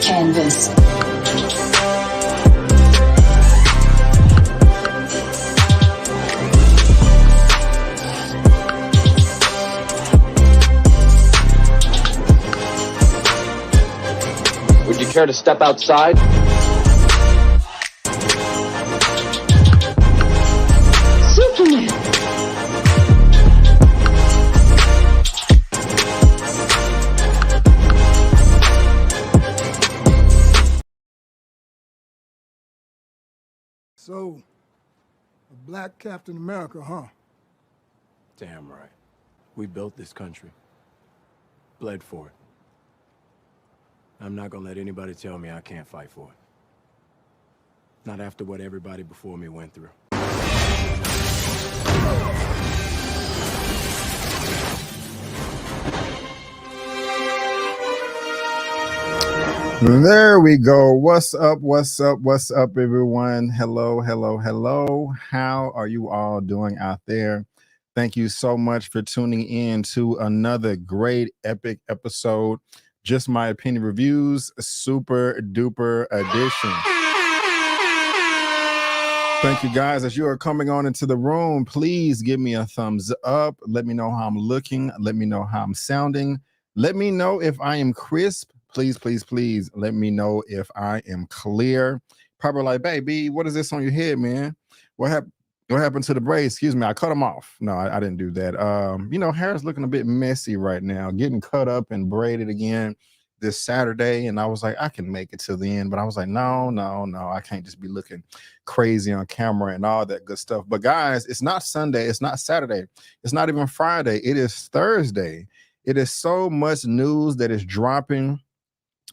Canvas. Would you care to step outside? Superman. So, a black Captain America, huh? Damn right. We built this country. Bled for it. I'm not gonna let anybody tell me I can't fight for it. Not after what everybody before me went through. There we go. What's up? What's up? What's up, everyone? Hello, hello, hello. How are you all doing out there? Thank you so much for tuning in to another great epic episode. Just My Opinion Reviews, super duper edition. Thank you guys. As you are coming on into the room, please give me a thumbs up. Let me know how I'm looking. Let me know how I'm sounding. Let me know if I am crisp. Please, please, please let me know if I am clear. Probably like, baby, what is this on your head, man? What happened to the braids? Excuse me, I cut them off. No, I didn't do that. Hair's looking a bit messy right now, getting cut up and braided again this Saturday. And I was like, I can make it to the end. But I was like, no, I can't just be looking crazy on camera and all that good stuff. But guys, it's not Sunday. It's not Saturday. It's not even Friday. It is Thursday. It is so much news that is dropping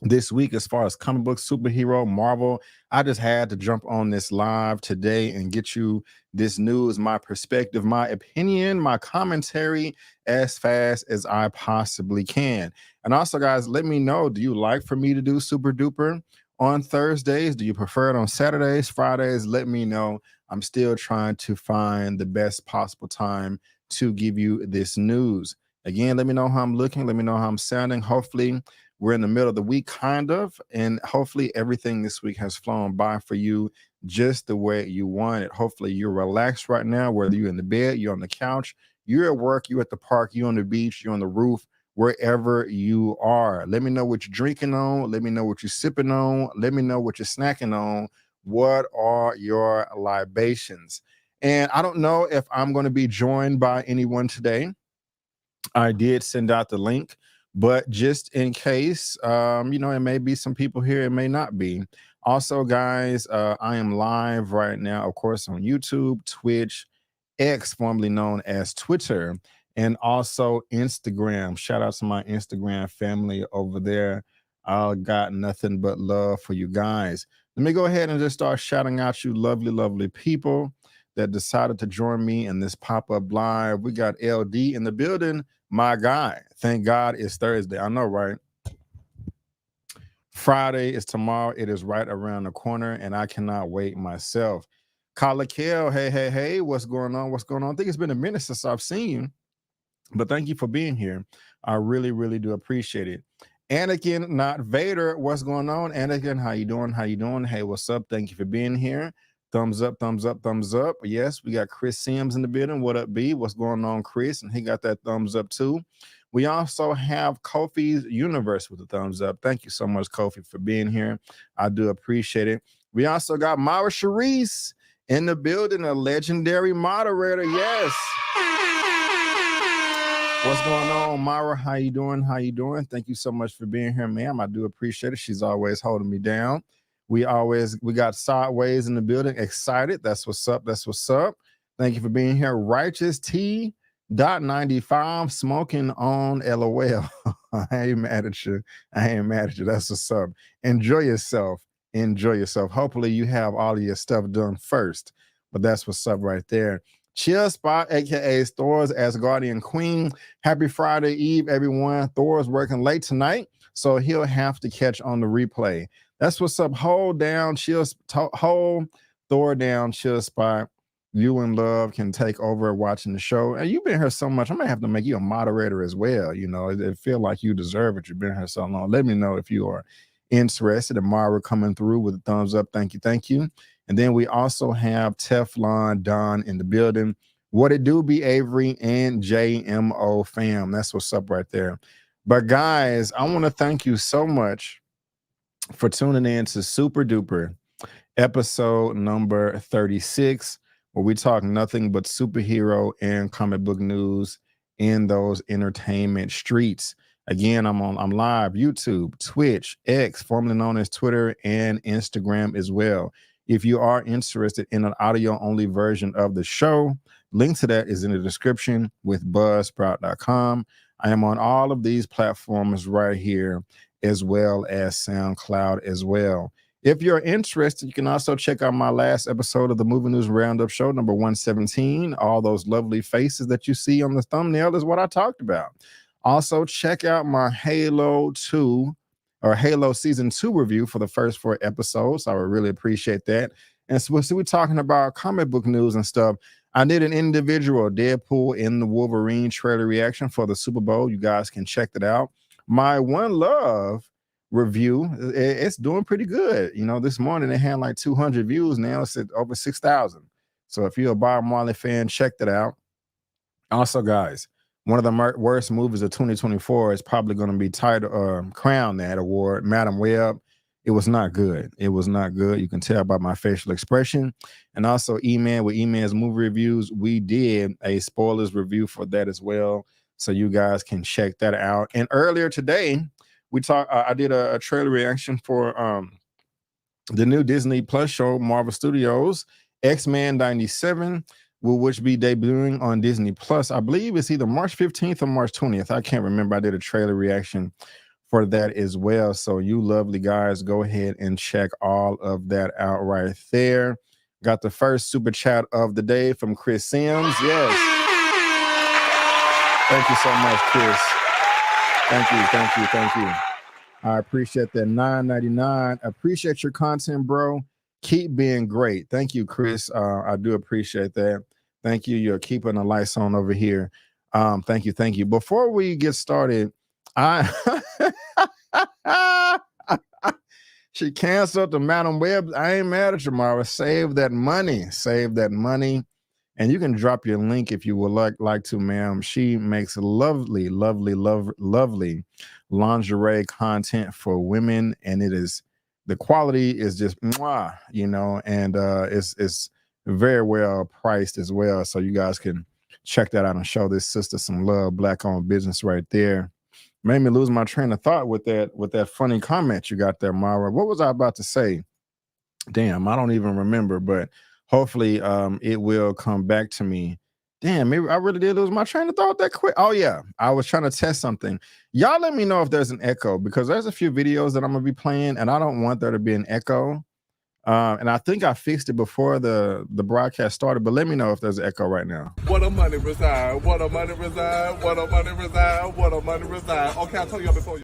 this week as far as comic book, superhero, Marvel. I just had to jump on this live today and get you this news, my perspective, my opinion, my commentary as fast as I possibly can. And also, guys, let me know, do you like for me to do Super Duper on Thursdays? Do you prefer it on Saturdays, Fridays? Let me know. I'm still trying to find the best possible time to give you this news. Again, let me know how I'm looking. Let me know how I'm sounding. Hopefully, we're in the middle of the week, kind of, and hopefully everything this week has flown by for you just the way you want it. Hopefully you're relaxed right now, whether you're in the bed, you're on the couch, you're at work, you're at the park, you're on the beach, you're on the roof, wherever you are. Let me know what you're drinking on. Let me know what you're sipping on. Let me know what you're snacking on. What are your libations? And I don't know if I'm going to be joined by anyone today. I did send out the link. But just in case, it may be some people here, it may not be. Also, guys, I am live right now, of course, on YouTube, Twitch, X, formerly known as Twitter, and also Instagram. Shout out to my Instagram family over there. I got nothing but love for you guys. Let me go ahead and just start shouting out you lovely, lovely people that decided to join me in this pop-up live. We got LD in the building. My guy, thank God it's Thursday. I know, right? Friday is tomorrow. It is right around the corner, and I cannot wait myself. Kala Kale, hey, what's going on? What's going on? I think it's been a minute since I've seen you, but thank you for being here. I really, really do appreciate it. Anakin, not Vader, what's going on? Anakin, how you doing? How you doing? Hey, what's up? Thank you for being here. Thumbs up, thumbs up, thumbs up. Yes, we got Chris Sims in the building. What up, B? What's going on, Chris? And he got that thumbs up too. We also have Kofi's Universe with a thumbs up. Thank you so much, Kofi, for being here. I do appreciate it. We also got Myra Charisse in the building, a legendary moderator. Yes. What's going on, Myra? How you doing? How you doing? Thank you so much for being here, ma'am. I do appreciate it. She's always holding me down. We got Sideways in the building. Excited. That's what's up. That's what's up. Thank you for being here. Righteous T.95 smoking on LOL. I ain't mad at you. That's what's up. Enjoy yourself. Hopefully you have all of your stuff done first. But that's what's up right there. Chill Spot, aka Thor's Asgardian Queen. Happy Friday Eve, everyone. Thor's working late tonight, so he'll have to catch on the replay. That's what's up. Hold Thor down, Chill Spot. You and Love can take over watching the show. And you've been here so much, I might have to make you a moderator as well. It feel like you deserve it. You've been here so long. Let me know if you are interested. Amara coming through with a thumbs up. Thank you, thank you. And then we also have Teflon Don in the building. What it do, be Avery and JMO fam. That's what's up right there. But guys, I want to thank you so much for tuning in to Super Duper episode number 36, where we talk nothing but superhero and comic book news in those entertainment streets. Again, I'm live YouTube, Twitch, X, formerly known as Twitter, and Instagram as well. If you are interested in an audio only version of the show, link to that is in the description with buzzsprout.com. I am on all of these platforms right here, as well as SoundCloud as well. If you're interested, you can also check out my last episode of the Movie News Roundup Show, number 117. All those lovely faces that you see on the thumbnail is what I talked about. Also, check out my Halo 2 or Halo Season 2 review for the first 4 episodes. I would really appreciate that. And so we're talking about comic book news and stuff. I did an individual Deadpool in the Wolverine trailer reaction for the Super Bowl. You guys can check that out. My One Love review, it's doing pretty good. You know, this morning it had like 200 views. Now it's at over 6,000. So if you're a Bob Marley fan, check that out. Also, guys, one of the worst movies of 2024 is probably going to be crowned that award, Madam Web. It was not good. It was not good. You can tell by my facial expression. And also E-Man with E-Man's movie reviews. We did a spoilers review for that as well. So you guys can check that out. And earlier today, I did a trailer reaction for the new Disney Plus show, Marvel Studios, X-Men 97, which be debuting on Disney Plus. I believe it's either March 15th or March 20th. I can't remember. I did a trailer reaction for that as well. So you lovely guys, go ahead and check all of that out right there. Got the first super chat of the day from Chris Sims. Yes. Thank you so much, Chris. Thank you, thank you, thank you. I appreciate that. $9.99. Appreciate your content, bro. Keep being great. Thank you, Chris. I do appreciate that. Thank you. You're keeping the lights on over here. Thank you, thank you. Before we get started, she canceled the Madam Web. I ain't mad at you, Mara. Save that money. Save that money. And you can drop your link if you would like to, ma'am. She makes lovely, lovely, lovely lingerie content for women, and the quality is just mwah, you know, and it's very well priced as well. So you guys can check that out and show this sister some love. Black-owned business right there. Made me lose my train of thought with that funny comment you got there, Mara. What was I about to say? Damn, I don't even remember, but hopefully it will come back to me. Damn, maybe I really did lose my train of thought that quick. Oh yeah, I was trying to test something. Y'all let me know if there's an echo, because there's a few videos that I'm gonna be playing and I don't want there to be an echo. And I think I fixed it before the broadcast started, but let me know if there's an echo right now. What a money reside, what a money reside, what a money reside, what a money reside. Okay, I told you before.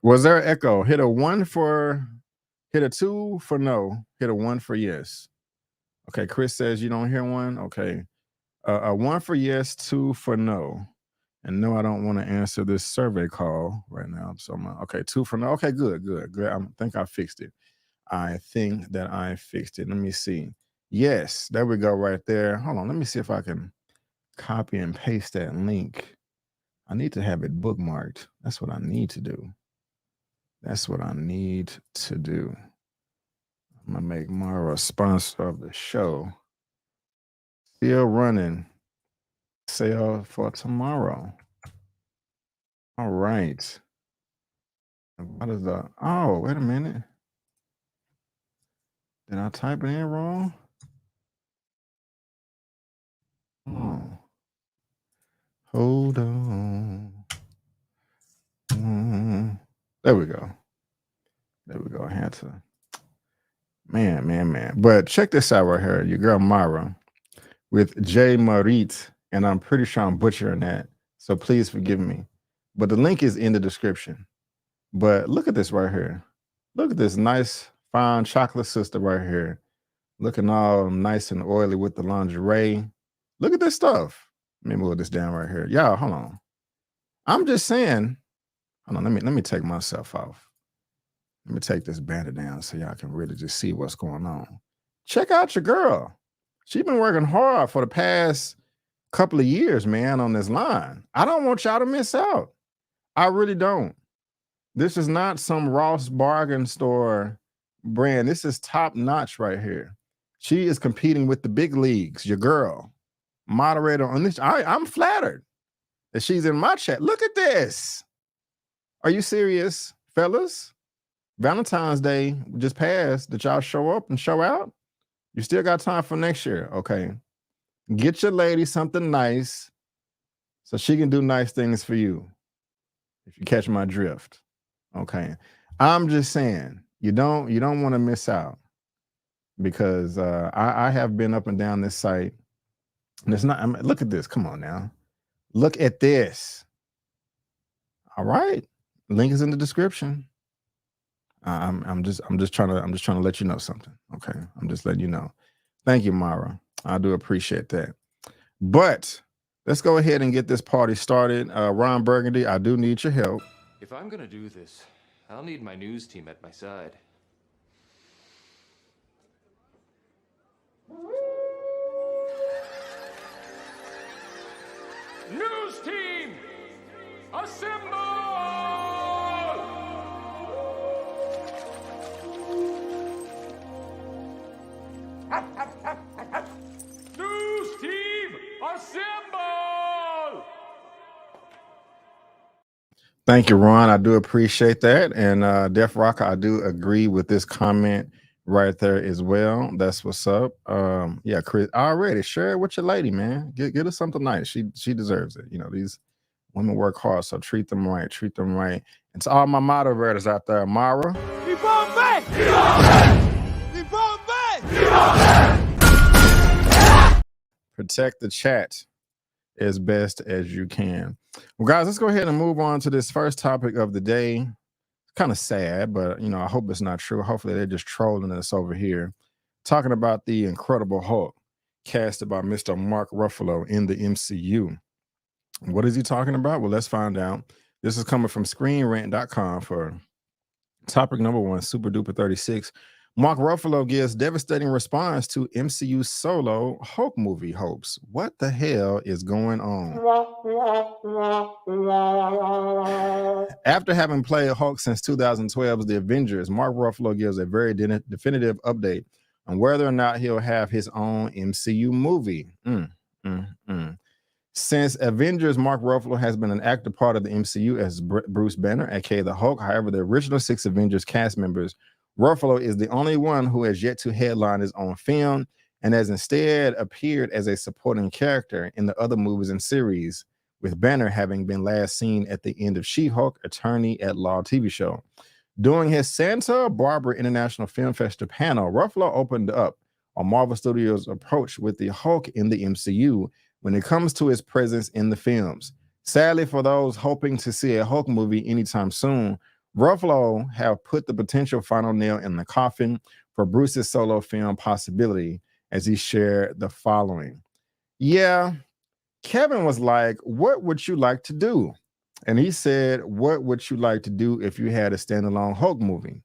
Was there an echo? Hit a 2 for no, hit a 1 for yes. Okay, Chris says you don't hear one. Okay. A 1 for yes, 2 for no. And no, I don't want to answer this survey call right now. So okay, 2 for no. Okay, good. I think I fixed it. I think that I fixed it. Let me see. Yes, there we go right there. Hold on. Let me see if I can copy and paste that link. I need to have it bookmarked. That's what I need to do. That's what I need to do. I'm going to make Mara a sponsor of the show. Still running. Sale for tomorrow. All right. What is the... Oh, wait a minute. Did I type it in wrong? Oh. Hold on. There we go. I had to. Man. But check this out right here. Your girl Mara with J. Marit, and I'm pretty sure I'm butchering that, so please forgive me. But the link is in the description. But look at this right here. Look at this nice, fine chocolate sister right here. Looking all nice and oily with the lingerie. Look at this stuff. Let me move this down right here. Y'all, hold on. I'm just saying. Hold on, let me take myself off. Let me take this banner down so y'all can really just see what's going on. Check out your girl. She's been working hard for the past couple of years, man, on this line. I don't want y'all to miss out. I really don't. This is not some Ross bargain store brand. This is top notch right here. She is competing with the big leagues. Your girl, moderator on this. I'm flattered that she's in my chat. Look at this. Are you serious, fellas? Valentine's Day just passed. Did y'all show up and show out? You still got time for next year. Okay. Get your lady something nice so she can do nice things for you. If you catch my drift. Okay. I'm just saying, you don't want to miss out, because I have been up and down this site. And it's not, look at this. Come on now. Look at this. All right. Link is in the description. I'm just trying to let you know something. Okay. I'm just letting you know. Thank you, Mara. I do appreciate that. But let's go ahead and get this party started. Ron Burgundy, I do need your help. If I'm gonna do this, I'll need my news team at my side. News team, assemble! News team, assemble! Thank you, Ron. I do appreciate that. And Def Rocker, I do agree with this comment right there as well. That's what's up. Yeah, Chris, already share it with your lady, man. Get her something nice. She deserves it. You know, these women work hard, so treat them right. Treat them right. And to all my moderators out there, Mara. Protect the chat as best as you can. Well, guys, let's go ahead and move on to this first topic of the day. It's kind of sad, but, you know, I hope it's not true. Hopefully they're just trolling us over here. Talking about the Incredible Hulk, casted by Mr. Mark Ruffalo in the MCU. What is he talking about? Well, let's find out. This is coming from ScreenRant.com for topic number 1, Super Duper 36. Mark Ruffalo gives devastating response to MCU solo Hulk movie hopes. What the hell is going on? After having played Hulk since 2012's The Avengers, Mark Ruffalo gives a very definitive update on whether or not he'll have his own MCU movie. Since Avengers, Mark Ruffalo has been an active part of the MCU as Bruce Banner, aka the Hulk. However, the original 6 Avengers cast members, Ruffalo is the only one who has yet to headline his own film and has instead appeared as a supporting character in the other movies and series, with Banner having been last seen at the end of She-Hulk Attorney at Law TV show. During his Santa Barbara International Film Festival panel, Ruffalo opened up on Marvel Studios' approach with the Hulk in the MCU when it comes to his presence in the films. Sadly, for those hoping to see a Hulk movie anytime soon, Ruffalo have put the potential final nail in the coffin for Bruce's solo film possibility, as he shared the following. Yeah, Kevin was like, what would you like to do? And he said, what would you like to do if you had a standalone Hulk movie?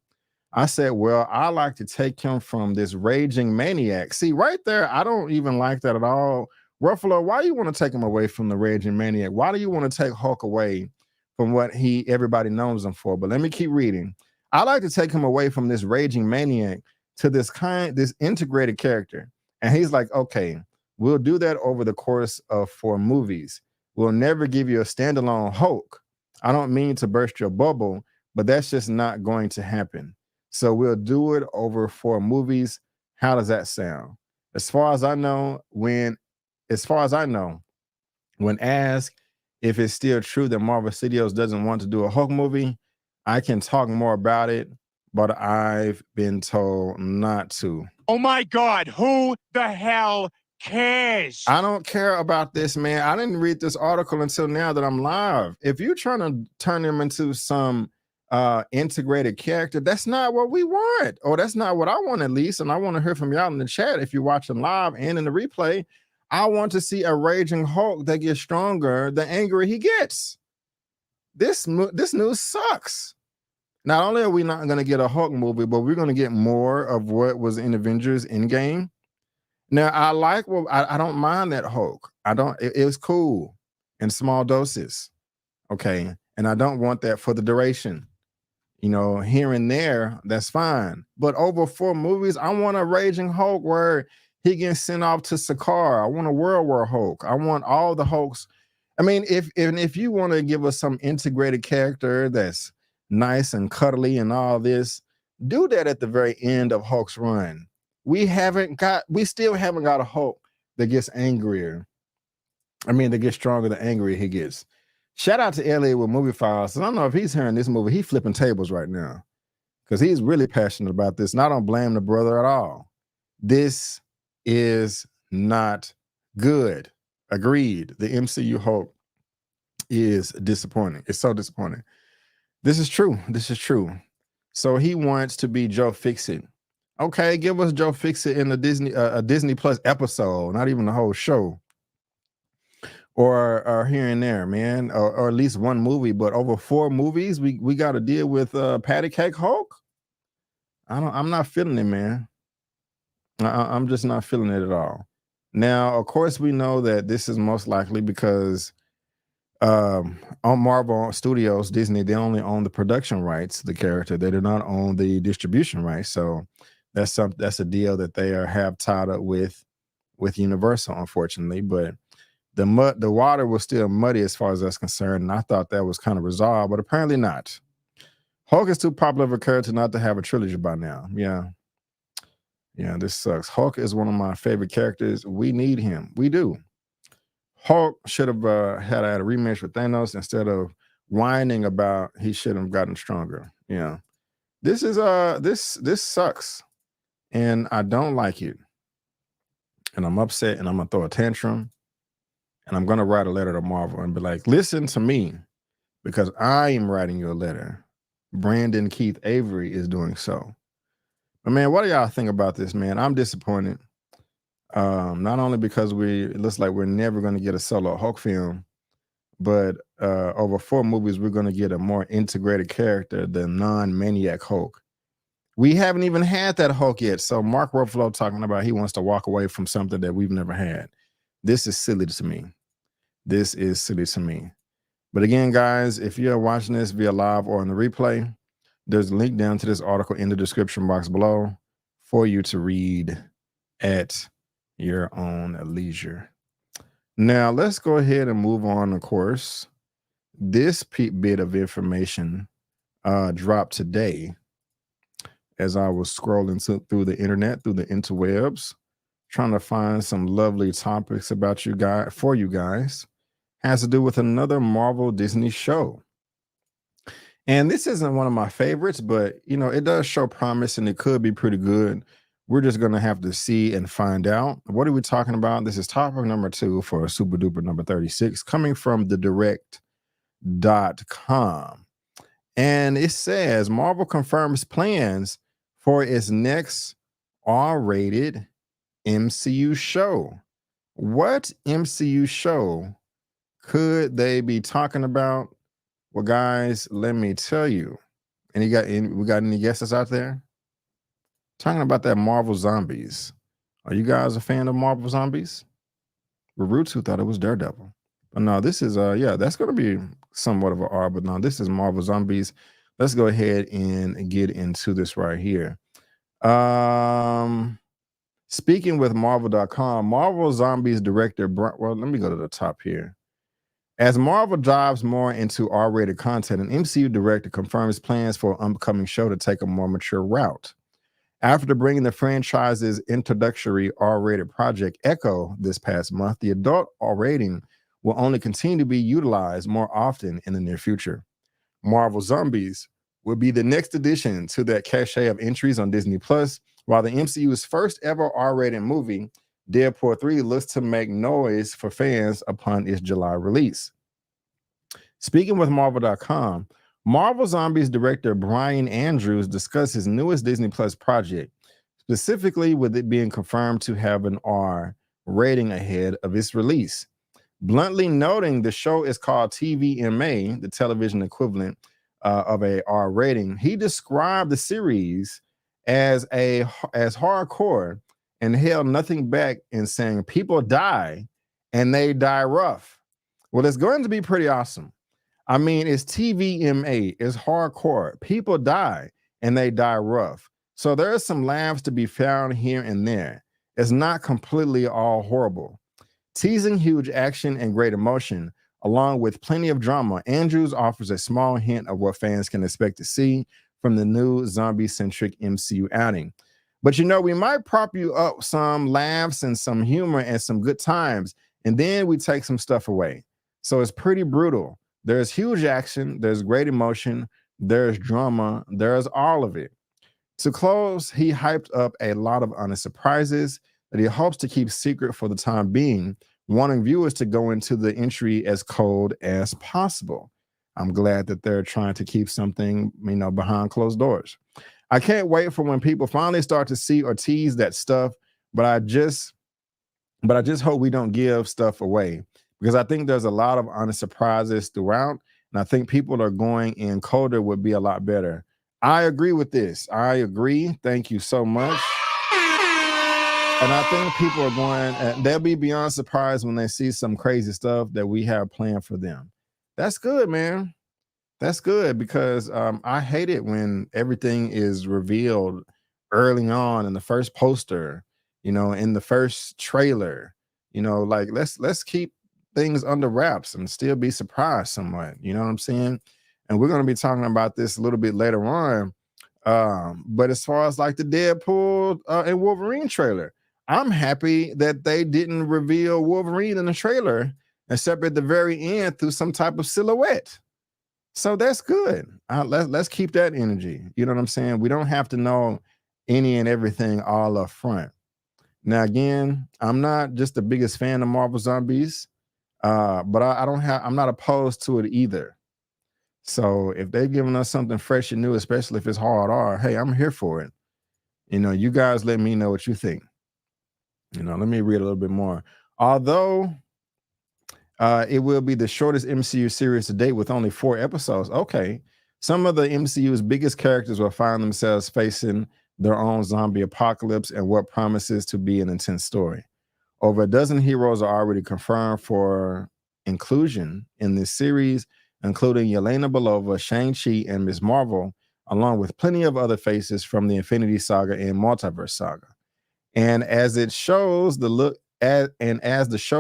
I said, well, I like to take him from this raging maniac. See, right there, I don't even like that at all. Ruffalo, why do you want to take him away from the raging maniac? Why do you want to take Hulk away from what everybody knows him for? But let me keep reading. I like to take him away from this raging maniac to this integrated character. And he's like, okay, we'll do that over the course of 4 movies. We'll never give you a standalone Hulk. I don't mean to burst your bubble, but that's just not going to happen. So we'll do it over 4 movies. How does that sound? As far as I know, when asked if it's still true that Marvel Studios doesn't want to do a Hulk movie, I can talk more about it, but I've been told not to. Oh my God, who the hell cares? I don't care about this, man. I didn't read this article until now that I'm live. If you're trying to turn him into some integrated character, that's not what we want, or that's not what I want, at least. And I want to hear from y'all in the chat if you're watching live and in the replay. I want to see a raging Hulk that gets stronger the angrier he gets. This news sucks. Not only are we not going to get a Hulk movie, but we're going to get more of what was in Avengers Endgame. Now, I like, well, I don't mind that Hulk. It was cool in small doses. Okay. And I don't want that for the duration. You know, here and there, that's fine. But over 4 movies, I want a Raging Hulk where he gets sent off to Sakaar. I want a World War Hulk. I want all the Hulks. I mean, if you want to give us some integrated character that's nice and cuddly and all this, do that at the very end of Hulk's run. We still haven't got a Hulk that gets angrier. I mean, that gets stronger the angrier he gets. Shout out to Elliot with Movie Files. I don't know if he's hearing this movie. He's flipping tables right now because he's really passionate about this. And I don't blame the brother at all. This is not good. Agreed. The MCU Hulk is disappointing. It's so disappointing. This is true. This is true. So he wants to be Joe Fixit. Okay, give us Joe Fixit in a Disney Plus episode, not even the whole show. Or here and there, man, or at least one movie, but over 4 movies, we got to deal with Patty Cake Hulk. I'm not feeling it, man. I'm just not feeling it at all. Now, of course, we know that this is most likely because on Marvel Studios, Disney, they only own the production rights to the character. They do not own the distribution rights. So that's a deal that they have tied up with Universal, unfortunately, but the water was still muddy as far as that's concerned, and I thought that was kind of resolved, but apparently not. Hulk is too popular of a character not to have a trilogy by now. Yeah, this sucks. Hulk is one of my favorite characters. We need him. We do. Hulk should have had a rematch with Thanos instead of whining about he should have gotten stronger. Yeah, this is this sucks, and I don't like it, and I'm upset, and I'm gonna throw a tantrum. And I'm going to write a letter to Marvel and be like, listen to me, because I am writing you a letter. Brandon Keith Avery is doing so. But man, what do y'all think about this, man? I'm disappointed. Not only because it looks like we're never going to get a solo Hulk film, but over 4 movies, we're going to get a more integrated character than non-Maniac Hulk. We haven't even had that Hulk yet. So Mark Ruffalo talking about he wants to walk away from something that we've never had. This is silly to me. This is silly to me. But again, guys, if you're watching this via live or on the replay, there's a link down to this article in the description box below for you to read at your own leisure. Now, let's go ahead and move on, of course. This bit of information dropped today as I was scrolling through the internet, through the interwebs, trying to find some lovely topics about you guys. Has to do with another Marvel Disney show. And this isn't one of my favorites, but you know, it does show promise and it could be pretty good. We're just going to have to see and find out. What are we talking about? This is topic number 2 for Super Duper number 36, coming from thedirect.com. And it says Marvel confirms plans for its next R-rated MCU show. What MCU show could they be talking about? Well, guys, let me tell you. And we got any guesses out there? Talking about that Marvel Zombies. Are you guys a fan of Marvel Zombies? Roots who thought it was Daredevil. But no, this is that's gonna be somewhat of an R, but no, this is Marvel Zombies. Let's go ahead and get into this right here. Speaking with Marvel.com, Marvel Zombies director, well, let me go to the top here. As Marvel dives more into R-rated content, an MCU director confirms plans for an upcoming show to take a more mature route. After bringing the franchise's introductory R-rated project Echo this past month, the adult R rating will only continue to be utilized more often in the near future. Marvel Zombies will be the next addition to that cachet of entries on Disney Plus, while the MCU's first ever R-rated movie, Deadpool 3, looks to make noise for fans upon its July release. Speaking with Marvel.com, Marvel Zombies director Brian Andrews discussed his newest Disney Plus project, specifically with it being confirmed to have an R rating ahead of its release. Bluntly noting the show is called TVMA, the television equivalent of a R rating. He described the series as hardcore and held nothing back in saying people die and they die rough. Well, it's going to be pretty awesome. I mean, it's TVMA, it's hardcore. People die and they die rough. So there's some laughs to be found here and there. It's not completely all horrible. Teasing huge action and great emotion, along with plenty of drama, Andrews offers a small hint of what fans can expect to see from the new zombie-centric MCU outing. But we might prop you up some laughs and some humor and some good times, and then we take some stuff away. So it's pretty brutal. There's huge action, there's great emotion, there's drama, there's all of it. To close, he hyped up a lot of honest surprises that he hopes to keep secret for the time being, wanting viewers to go into the entry as cold as possible. I'm glad that they're trying to keep something, behind closed doors. I can't wait for when people finally start to see or tease that stuff, but I just hope we don't give stuff away, because I think there's a lot of honest surprises throughout, and I think people are going in colder would be a lot better. I agree with this. I agree. Thank you so much. And I think people are going, they'll be beyond surprised when they see some crazy stuff that we have planned for them. That's good, man. That's good, because I hate it when everything is revealed early on in the first poster, in the first trailer. Like let's keep things under wraps and still be surprised somewhat. You know what I'm saying? And we're going to be talking about this a little bit later on. But as far as like the Deadpool and Wolverine trailer, I'm happy that they didn't reveal Wolverine in the trailer except at the very end through some type of silhouette. So that's good. Let's keep that energy. You know what I'm saying? We don't have to know any and everything all up front. Now, again, I'm not just the biggest fan of Marvel Zombies, but I'm not opposed to it either. So if they've given us something fresh and new, especially if it's hard R, hey, I'm here for it. You guys let me know what you think. Let me read a little bit more. Although it will be the shortest MCU series to date with only 4 episodes. Okay. Some of the MCU's biggest characters will find themselves facing their own zombie apocalypse and what promises to be an intense story. Over a dozen heroes are already confirmed for inclusion in this series, including Yelena Belova, Shang-Chi, and Ms. Marvel, along with plenty of other faces from the Infinity Saga and Multiverse Saga. And as the show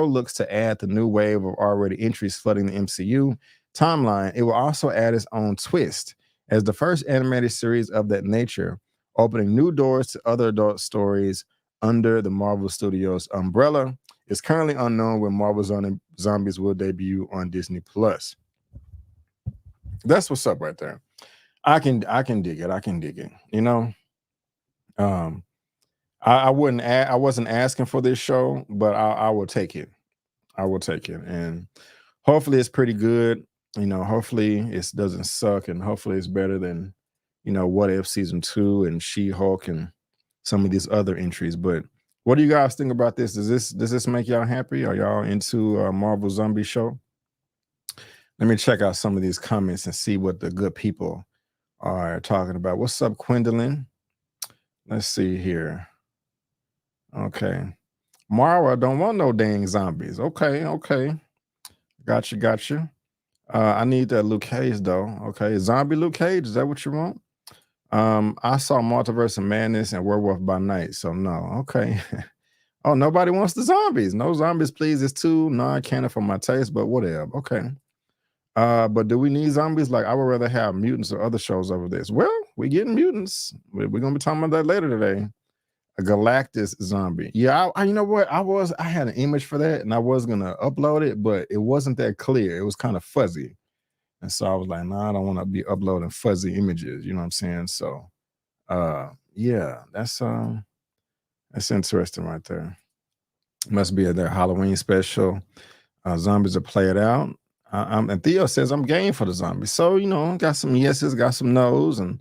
looks to add the new wave of already entries flooding the MCU timeline, it will also add its own twist as the first animated series of that nature, opening new doors to other adult stories under the Marvel Studios umbrella. It's currently unknown when Marvel Zombies will debut on Disney Plus. That's what's up right there. I can dig it. I can dig it. I wasn't asking for this show, but I will take it. I will take it. And hopefully it's pretty good. Hopefully it doesn't suck, and hopefully it's better than, What If Season 2 and She-Hulk and some of these other entries. But what do you guys think about this? Does this make y'all happy? Are y'all into a Marvel Zombie show? Let me check out some of these comments and see what the good people are talking about. What's up, Gwendolyn? Let's see here. Okay. Mara don't want no dang zombies. Okay. Gotcha. I need that Luke Cage, though. Okay. Zombie Luke Cage, is that what you want? I saw Multiverse of Madness and Werewolf by Night, so no. Okay. Oh, nobody wants the zombies. No zombies, please. It's too non-canon for my taste, but whatever. Okay. But do we need zombies? Like, I would rather have mutants or other shows over this. Well, we're getting mutants. We're gonna be talking about that later today. A Galactus zombie. Yeah, you know what? I had an image for that, and I was gonna upload it, but it wasn't that clear. It was kind of fuzzy, and so I was like, nah, I don't want to be uploading fuzzy images. You know what I'm saying? So, yeah, that's interesting right there. Must be their Halloween special. Zombies are played out. And Theo says I'm game for the zombies. So, got some yeses, got some no's, and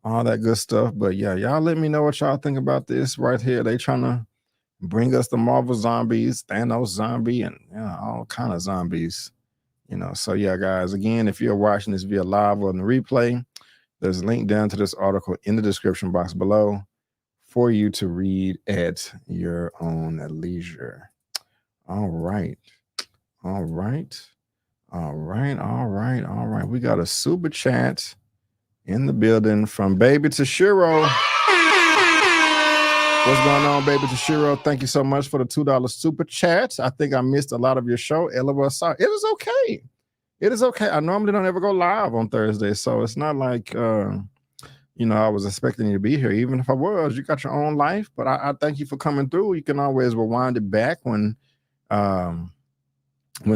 all that good stuff. But yeah, y'all let me know what y'all think about this right here. They trying to bring us the Marvel zombies, Thanos zombie, and all kind of zombies. You know, so yeah, guys, again, if you're watching this via live or in the replay, there's a link down to this article in the description box below for you to read at your own leisure. All right. All right. All right. All right. All right. We got a super chat in the building from Baby Toshiro. What's going on, Baby Toshiro? Thank you so much for the $2 super chat. I think I missed a lot of your show. LOL, sorry. It is okay. It is okay. I normally don't ever go live on Thursday, so it's not like you know, I was expecting you to be here. Even if I was, you got your own life. But I thank you for coming through. You can always rewind it back when the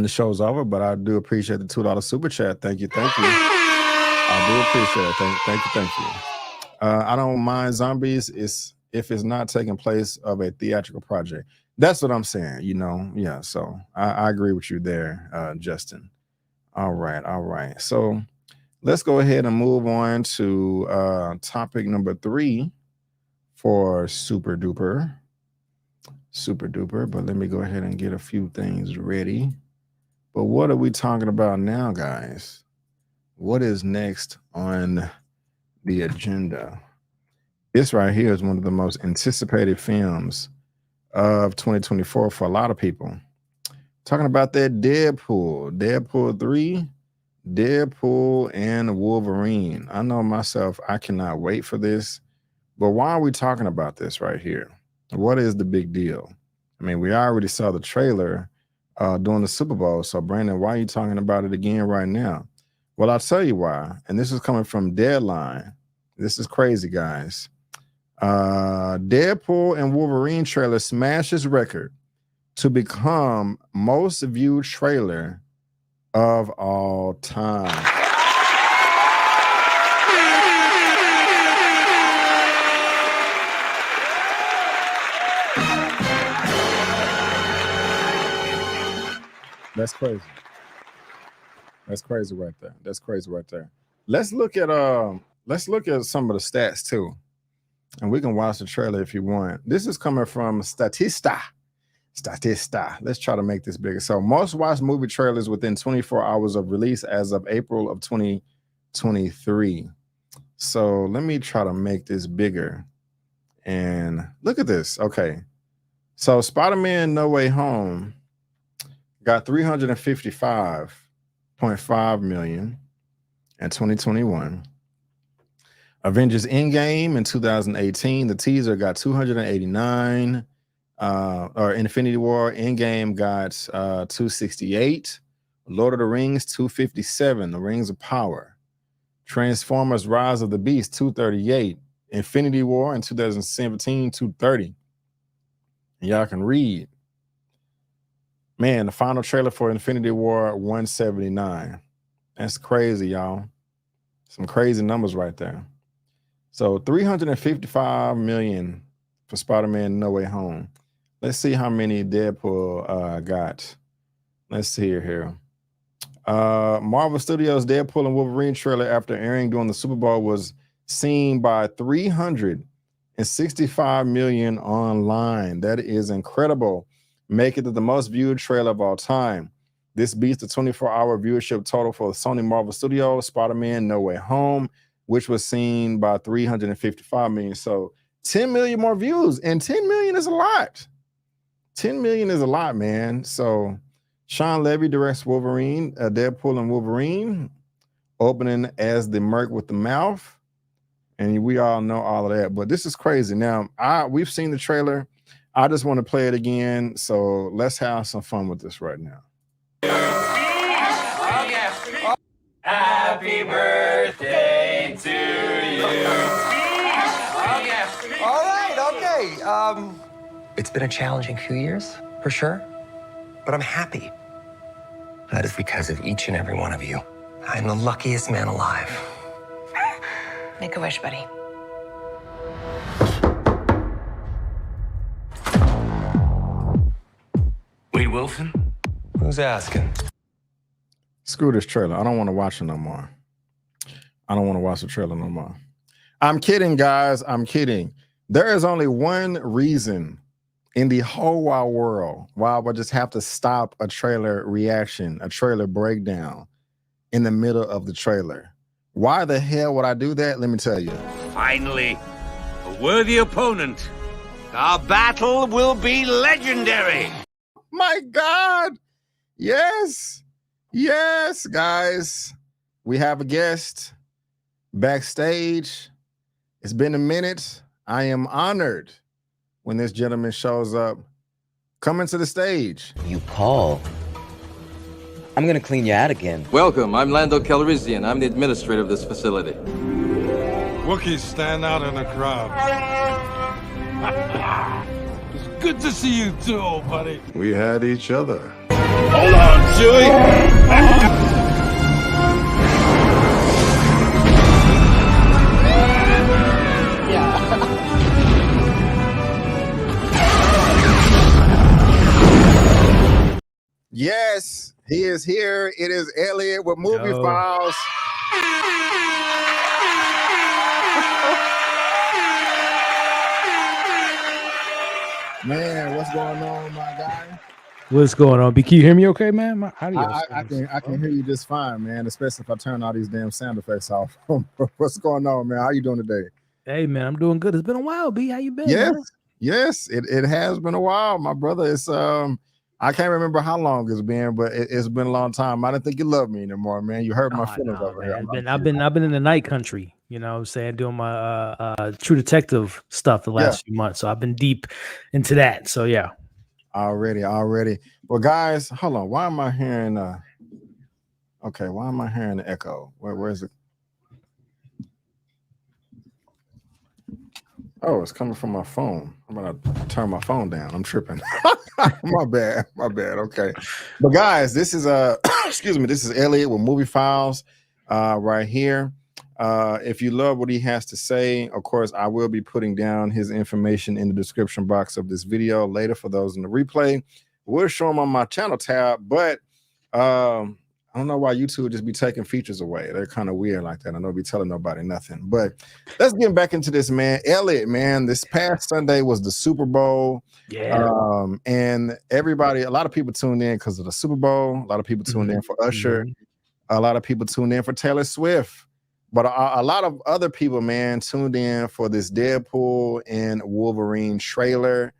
show's over. But I do appreciate the $2 super chat. Thank you, thank you. I do appreciate it. Thank you. I don't mind zombies. If it's not taking place of a theatrical project. That's what I'm saying, you know. Yeah, so I agree with you there, Justin. All right. So let's go ahead and move on to topic number 3 for Super Duper. But let me go ahead and get a few things ready. But what are we talking about now, guys? What is next on the agenda? This right here is one of the most anticipated films of 2024 for a lot of people. Talking about that Deadpool 3, Deadpool and Wolverine. I know myself, I cannot wait for this. But why are we talking about this right here? What is the big deal? I mean, we already saw the trailer during the Super Bowl. So, Brandon, why are you talking about it again right now? Well, I'll tell you why. And this is coming from Deadline. This is crazy, guys. Deadpool and Wolverine trailer smashes record to become most viewed trailer of all time. That's crazy. That's crazy right there. That's crazy right there. Let's look at some of the stats too. And we can watch the trailer if you want. This is coming from Statista. Let's try to make this bigger. So most watched movie trailers within 24 hours of release as of April of 2023. So let me try to make this bigger. And look at this. Okay. So Spider-Man No Way Home got 355.5 million in 2021. Avengers Endgame in 2018, the teaser got 289. Or Infinity War Endgame got 268. Lord of the Rings 257. The Rings of Power. Transformers Rise of the Beast 238. Infinity War in 2017 230. And y'all can read. Man, the final trailer for Infinity War 179. That's crazy, y'all. Some crazy numbers right there. So 355 million for Spider-Man No Way Home. Let's see how many Deadpool got. Let's see here. Marvel Studios' Deadpool and Wolverine trailer after airing during the Super Bowl was seen by 365 million online. That is incredible. Make it the most viewed trailer of all time. This beats the 24-hour viewership total for Sony Marvel Studios, Spider-Man No Way Home, which was seen by 355 million. So 10 million more views, and 10 million is a lot. 10 million is a lot, man. So Sean Levy directs Wolverine, Deadpool and Wolverine, opening as the Merc with the mouth. And we all know all of that. But this is crazy. Now, we've seen the trailer. I just want to play it again. So let's have some fun with this right now. Happy birthday to you. All right, okay. It's been a challenging few years, for sure. But I'm happy. That is because of each and every one of you. I'm the luckiest man alive. Make a wish, buddy. Wade Wilson? Who's asking? Screw this trailer. I don't want to watch it no more. I don't want to watch the trailer no more. I'm kidding, guys. I'm kidding. There is only one reason in the whole wide world, why I would just have to stop a trailer reaction, a trailer breakdown in the middle of the trailer. Why the hell would I do that? Let me tell you. Finally, a worthy opponent. Our battle will be legendary. My God. Yes. Yes, guys. We have a guest backstage. It's been a minute. I am honored when this gentleman shows up. Coming to the stage. You call. I'm gonna clean you out again. Welcome, I'm Lando Calrissian. I'm the administrator of this facility. Wookiees stand out in the crowd. It's good to see you too, old buddy. We had each other. Hold on, Chewie. Yes, he is here. It is Elliot with Movie Files. Man, what's going on, my guy? What's going on? Can you hear me okay, man? My audio. I can hear you just fine, man, especially if I turn all these damn sound effects off. What's going on, man? How you doing today? Hey, man, I'm doing good. It's been a while, B. How you been? Yes, man? yes, it has been a while, my brother. It's I can't remember how long it's been, but it's been a long time. I didn't think you loved me anymore, man. You hurt my feelings over here. I've been in the night country, you know what I'm saying, doing my True Detective stuff the last few months. So I've been deep into that. So yeah. Already. Well, guys, hold on. Why am I hearing okay, why am I hearing the echo? Where is it? Oh, it's coming from my phone. I'm gonna turn my phone down. I'm tripping. My bad. Okay. But guys, this is excuse me, this is Elliot with Movie Files right here. If you love what he has to say, of course, I will be putting down his information in the description box of this video later for those in the replay. We'll show him on my channel tab, but I don't know why YouTube just be taking features away. They're kind of weird like that. I don't be telling nobody nothing. But let's get back into this, man. Elliot, man, this past Sunday was the Super Bowl. Yeah. And everybody, a lot of people tuned in because of the Super Bowl. A lot of people tuned in for Usher. A lot of people tuned in for Taylor Swift. But a lot of other people, man, tuned in for this Deadpool and Wolverine trailer.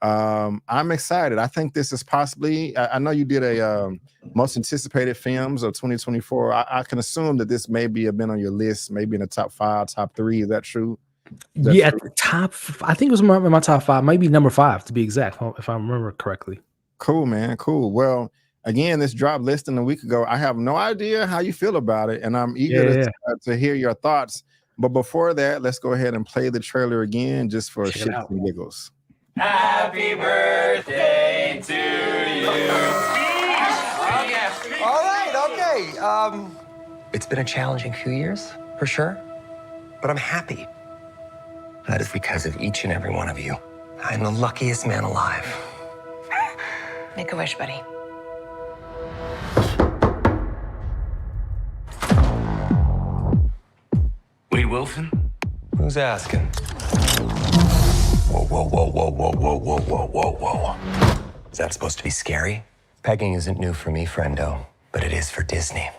I'm excited. I think this is possibly, I know you did a most anticipated films of 2024. I can assume that this maybe have been on your list, maybe in the top 5, top 3. Is that true? At the top, I think it was in my top 5, maybe number 5 to be exact, if I remember correctly. Cool, man. Cool. Well, again, this dropped less than a week ago. I have no idea how you feel about it, and I'm eager to hear your thoughts. But before that, let's go ahead and play the trailer again just for shits and giggles. Happy birthday to you. All right, okay. It's been a challenging few years, for sure, but I'm happy. That is because of each and every one of you. I'm the luckiest man alive. Make a wish, buddy. Wade Wilson? Who's asking? Whoa. Is that supposed to be scary? Pegging isn't new for me, friendo, but it is for Disney.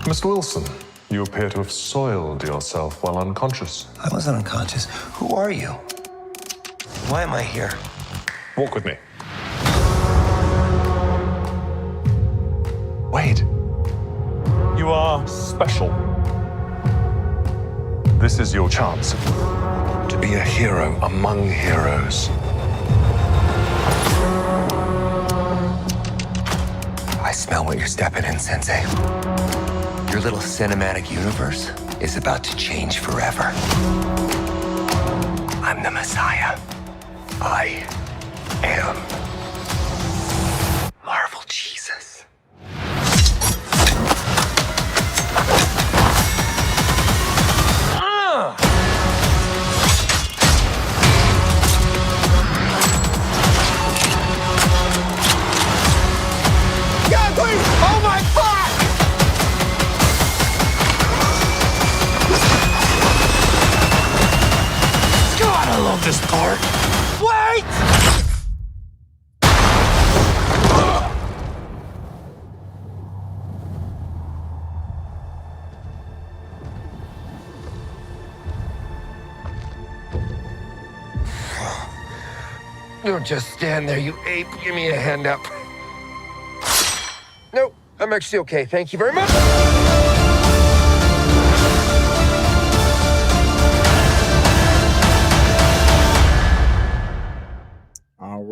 Mr. Wilson, you appear to have soiled yourself while unconscious. I wasn't unconscious. Who are you? Why am I here? Walk with me. Wade, you are special. This is your chance to be a hero among heroes. I smell what you're stepping in, Sensei. Your little cinematic universe is about to change forever. I'm the Messiah. I am Marvel Jesus. God, please! Oh my fuck! Don't just stand there, you ape. Give me a hand up. No, I'm actually okay. Thank you very much. All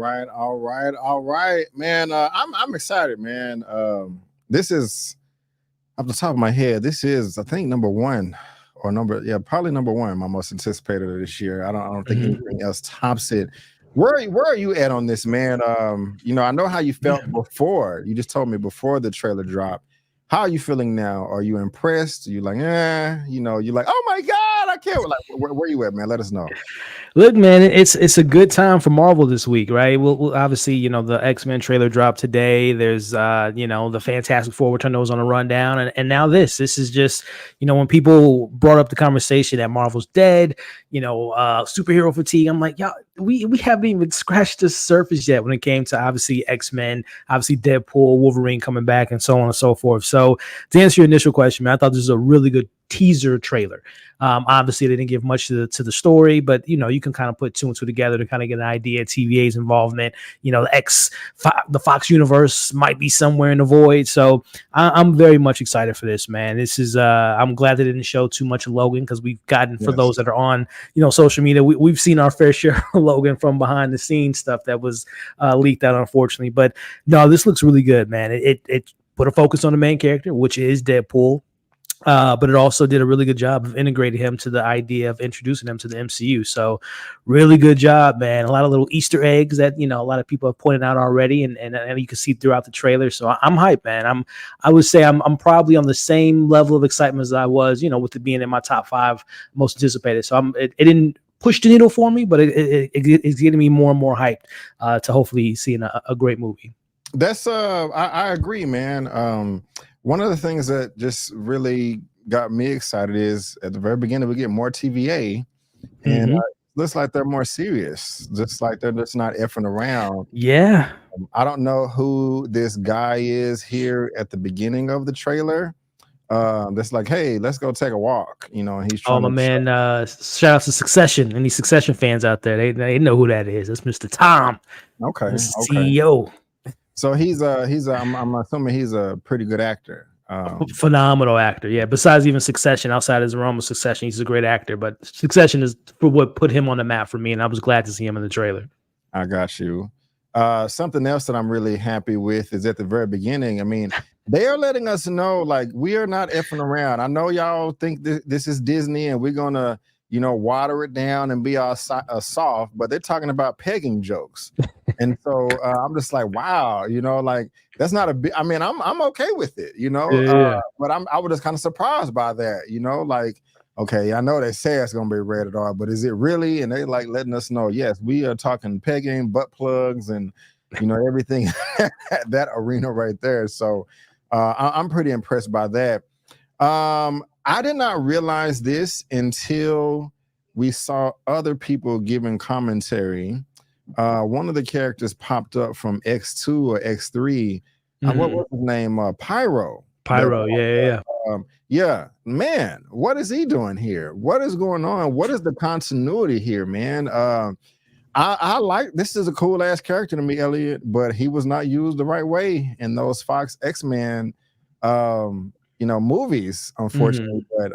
right, man. I'm excited, man. This is off the top of my head. This is, I think, probably number one. My most anticipated of this year. I don't think anything else tops it. Where are you at on this, man? I know how you felt before. You just told me before the trailer dropped. How are you feeling now? Are you impressed? Are you like, you're like, oh my God, I can't. Like, where you at, man? Let us know. Look, man, it's a good time for Marvel this week, right? We'll obviously, the X-Men trailer dropped today. There's, the Fantastic Four, which I know is on a rundown, and now this is just, when people brought up the conversation that Marvel's dead, superhero fatigue. I'm like, y'all, we haven't even scratched the surface yet when it came to obviously X-Men, obviously Deadpool, Wolverine coming back, and so on and so forth. So to answer your initial question, man, I thought this was a really good teaser trailer. Obviously they didn't give much to the story, but you can kind of put two and two together to kind of get an idea of TVA's involvement. The Fox universe might be somewhere in the void. So I'm very much excited for this, man. This is I'm glad they didn't show too much of Logan, because we've gotten, for those that are on social media, we've seen our fair share of Logan from behind the scenes stuff that was leaked out, unfortunately. But no, this looks really good, man. It put a focus on the main character, which is Deadpool. But it also did a really good job of integrating him to the idea of introducing him to the MCU. So really good job, man. A lot of little Easter eggs that, a lot of people have pointed out already, and you can see throughout the trailer. So I'm hyped, man. I would say I'm probably on the same level of excitement as I was, with it being in my top 5 most anticipated. So it didn't push the needle for me, but it's getting me more and more hyped to hopefully seeing a great movie. That's I agree, man. One of the things that just really got me excited is at the very beginning we get more TVA, and it looks like they're more serious, just like they're just not effing around. Yeah. I don't know who this guy is here at the beginning of the trailer. That's like, hey, let's go take a walk, and he's trying. Oh, my man, shout out to Succession. Any Succession fans out there, they know who that is. That's Mr. Tom. Okay. CEO. So I'm assuming he's a pretty good actor. Phenomenal actor. Yeah. Besides even Succession, outside his realm of Succession, he's a great actor. But Succession is for what put him on the map for me, and I was glad to see him in the trailer. I got you. Something else that I'm really happy with is at the very beginning. I mean, they are letting us know, like, we are not effing around. I know y'all think this is Disney and we're gonna, water it down and be all soft, but they're talking about pegging jokes. And so I'm just like, wow, like, that's not a big, I mean, I'm okay with it, but I was just kind of surprised by that, like, okay, I know they say it's gonna be rated R, but is it really? And they like letting us know, yes, we are talking pegging, butt plugs, and everything that arena right there. So I'm pretty impressed by that. I did not realize this until we saw other people giving commentary. One of the characters popped up from X2 or X3. What was his name? Pyro. Yeah. Yeah, man, what is he doing here? What is going on? What is the continuity here, man? I like, this is a cool ass character to me, Elliot, but he was not used the right way in those Fox X-Men movies, unfortunately. But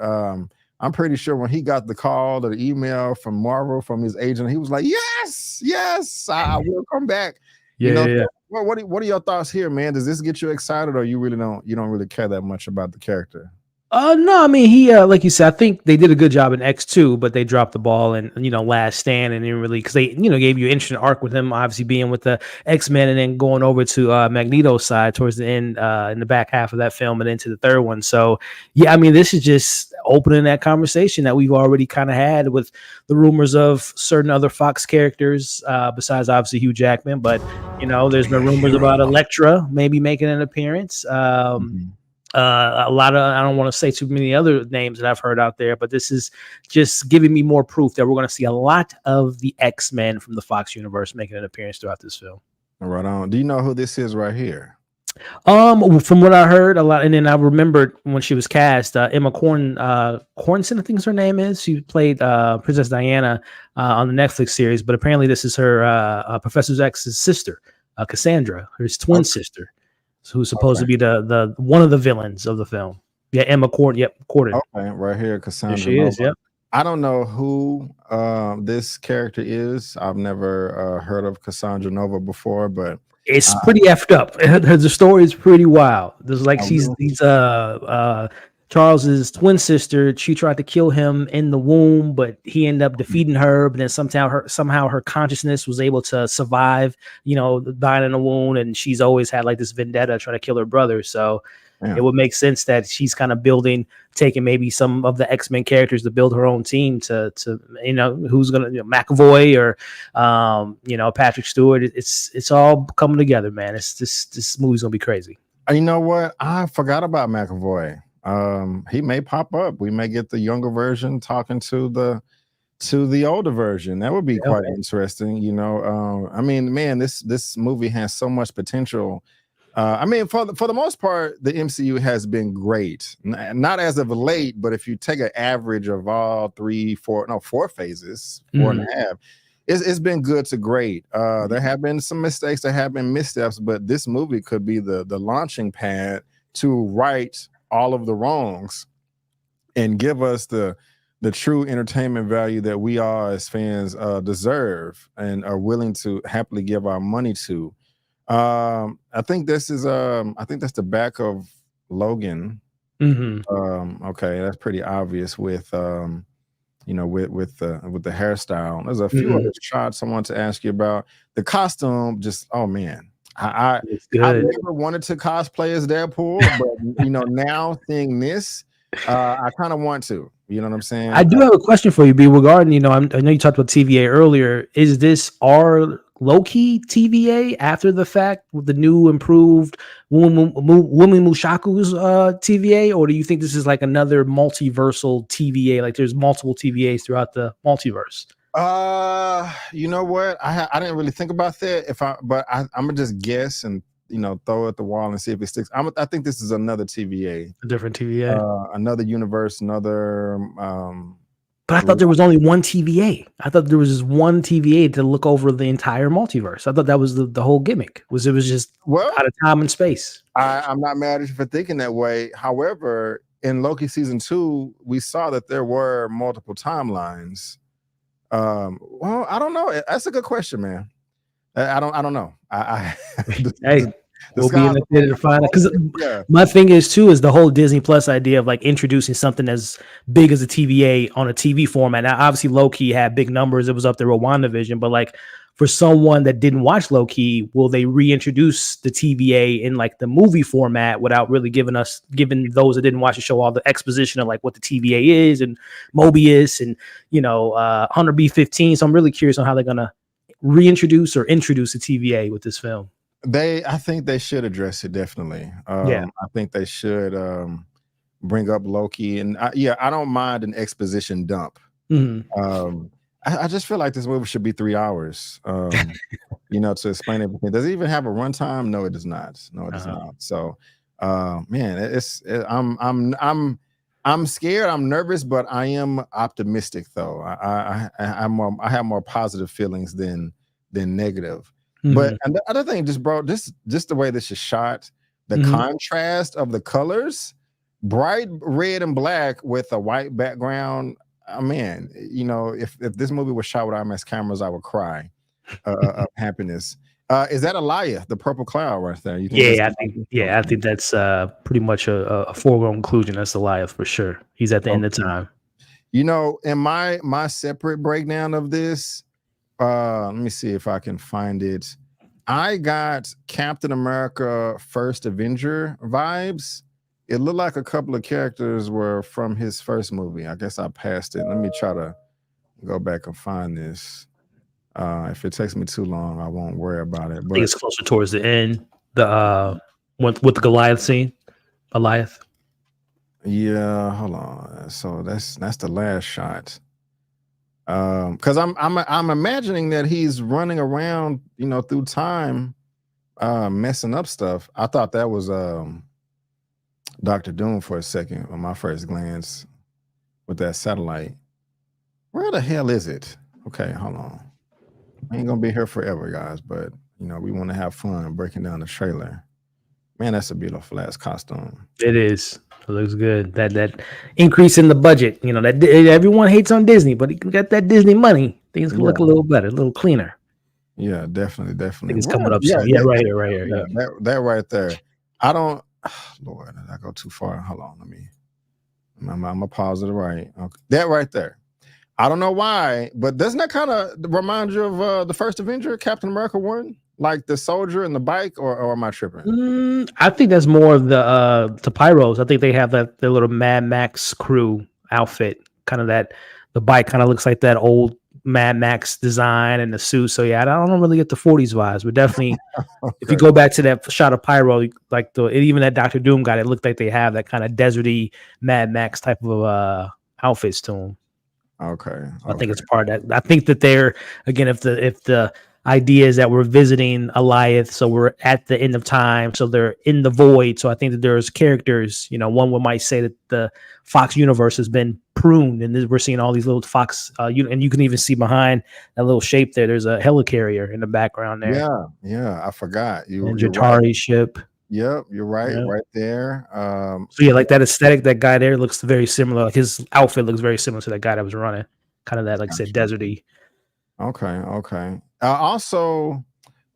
I'm pretty sure when he got the call or the email from Marvel, from his agent, he was like, yes, I will come back. Yeah. What are your thoughts here, man? Does this get you excited, or you don't really care that much about the character? No, I mean, he like you said, I think they did a good job in X2, but they dropped the ball in Last Stand, and didn't really, because they gave you an interesting arc with him obviously being with the X-Men and then going over to Magneto's side towards the end in the back half of that film and into the third one. So yeah, I mean, this is just opening that conversation that we've already kind of had with the rumors of certain other Fox characters besides obviously Hugh Jackman, but there's been rumors about Elektra maybe making an appearance. A lot of, I don't want to say too many other names that I've heard out there, but this is just giving me more proof that we're going to see a lot of the X-Men from the Fox universe making an appearance throughout this film. Right on. Do you know who this is right here? From what I heard a lot, and then I remembered when she was cast, Emma Cornson, I think is her name is. She played Princess Diana on the Netflix series, but apparently this is her Professor X's sister, Cassandra, her twin sister, who's supposed to be the one of the villains of the film. Yeah, Emma Corden. Yep, Corden. Okay, right here, Cassandra. There she is. Nova. Yep. I don't know who this character is. I've never heard of Cassandra Nova before, but it's pretty effed up. The story is pretty wild. There's like she's Charles's twin sister. She tried to kill him in the womb, but he ended up defeating her. But then somehow her consciousness was able to survive, dying in the womb, and she's always had like this vendetta trying to kill her brother. So it would make sense that she's kind of taking maybe some of the X-Men characters to build her own team to who's gonna McAvoy or Patrick Stewart. It's all coming together, man. This movie's gonna be crazy. You know what? I forgot about McAvoy. He may pop up. We may get the younger version talking to the older version. That would be quite interesting. I mean, man, this movie has so much potential. I mean, for the most part, the MCU has been great. Not as of late, but if you take an average of all 4 phases, 4.5, it's been good to great. There have been some mistakes, there have been missteps, but this movie could be the launching pad to right all of the wrongs and give us the true entertainment value that we all as fans deserve and are willing to happily give our money to. I think this is I think that's the back of Logan. Okay, that's pretty obvious with with the hairstyle. There's a few other shots I want to ask you about. The costume, just man. I never wanted to cosplay as Deadpool, but now seeing this, I kind of want to. You know what I'm saying? I do have a question for you, B, regarding, I know you talked about TVA earlier. Is this our low-key TVA after the fact with the new improved Wumi Mushaku's TVA, or do you think this is like another multiversal TVA? Like there's multiple TVAs throughout the multiverse? You know what? I didn't really think about that. But I'm gonna just guess and throw it at the wall and see if it sticks. I think this is another TVA, a different TVA, another universe, another. But I thought there was only one TVA. I thought there was just one TVA to look over the entire multiverse. I thought that was the whole gimmick. It was just out of time and space. I'm not mad at you for thinking that way. However, in Loki season 2, we saw that there were multiple timelines. Well, I don't know. That's a good question, man. I don't know. Hey, we'll be in the theater to find out. Because my thing is the whole Disney Plus idea of like introducing something as big as a TVA on a TV format. Now, obviously, Loki had big numbers. It was up there with WandaVision, but like for someone that didn't watch Loki, will they reintroduce the TVA in like the movie format without really giving those that didn't watch the show all the exposition of like what the TVA is and Mobius and Hunter B-15? So I'm really curious on how they're gonna reintroduce or introduce the TVA with this film. I think they should address it definitely. I think they should bring up Loki, and I don't mind an exposition dump. I just feel like this movie should be 3 hours. To explain everything. Does it even have a runtime? No, it does not. No, it does not. So, man, I'm scared. I'm nervous, but I am optimistic though. I have more positive feelings than negative. But and the other thing, just the way this is shot, the contrast of the colors, bright red and black with a white background. Man, if this movie was shot with IMAX cameras, I would cry of happiness. Is that Aliyah, the purple cloud right there? I think that's pretty much a foregone conclusion. That's Aliyah for sure. He's at the end of time. In my separate breakdown of this, let me see if I can find it. I got Captain America First Avenger vibes. It looked like a couple of characters were from his first movie. I guess I passed it. Let me try to go back and find this. If it takes me too long, I won't worry about it. But I think it's closer towards the end. The with the Goliath scene. Goliath. Yeah, hold on. So that's the last shot. Because I'm imagining that he's running around, through time, messing up stuff. I thought that was Dr. Doom for a second on my first glance with that satellite. Where the hell is it? Okay, hold on. I ain't gonna be here forever, guys, but you know, we want to have fun breaking down the trailer. Man, that's a beautiful ass costume. It is. It looks good. That increase in the budget, you know, that everyone hates on Disney, but you got that Disney money. Things can look a little better, a little cleaner. Yeah, definitely. I think it's coming up soon. Yeah, right here. Yeah, that right there. I don't. Lord, did I go too far? Hold on, let me. I'm gonna pause it right. Okay, that right there. I don't know why, but doesn't that kind of remind you of the first Avenger, Captain America 1? Like the soldier and the bike, or am I tripping? I think that's more of the Pyros. I think they have their little Mad Max crew outfit, kind of that. The bike kind of looks like that old Mad Max design and the suit. So yeah, I don't really get the 40s vibes, but definitely Okay. if you go back to that shot of Pyro, like even that Dr. Doom guy, it looked like they have that kind of deserty Mad Max type of outfits to them. Okay. I think it's part of that. I think that they're, again, if the idea is that we're visiting Alioth, so we're at the end of time, so they're in the void. So I think that there's characters, you know, one might say that the Fox universe has been pruned, and we're seeing all these little Fox, and you can even see behind that little shape there's a helicarrier in the background there. Yeah, I forgot. And Jatari's ship. Yep, you're right, right there. So yeah, like that aesthetic, that guy there looks very similar. Like his outfit looks very similar to that guy that was running, kind of that, like I said, deserty. Okay. Also,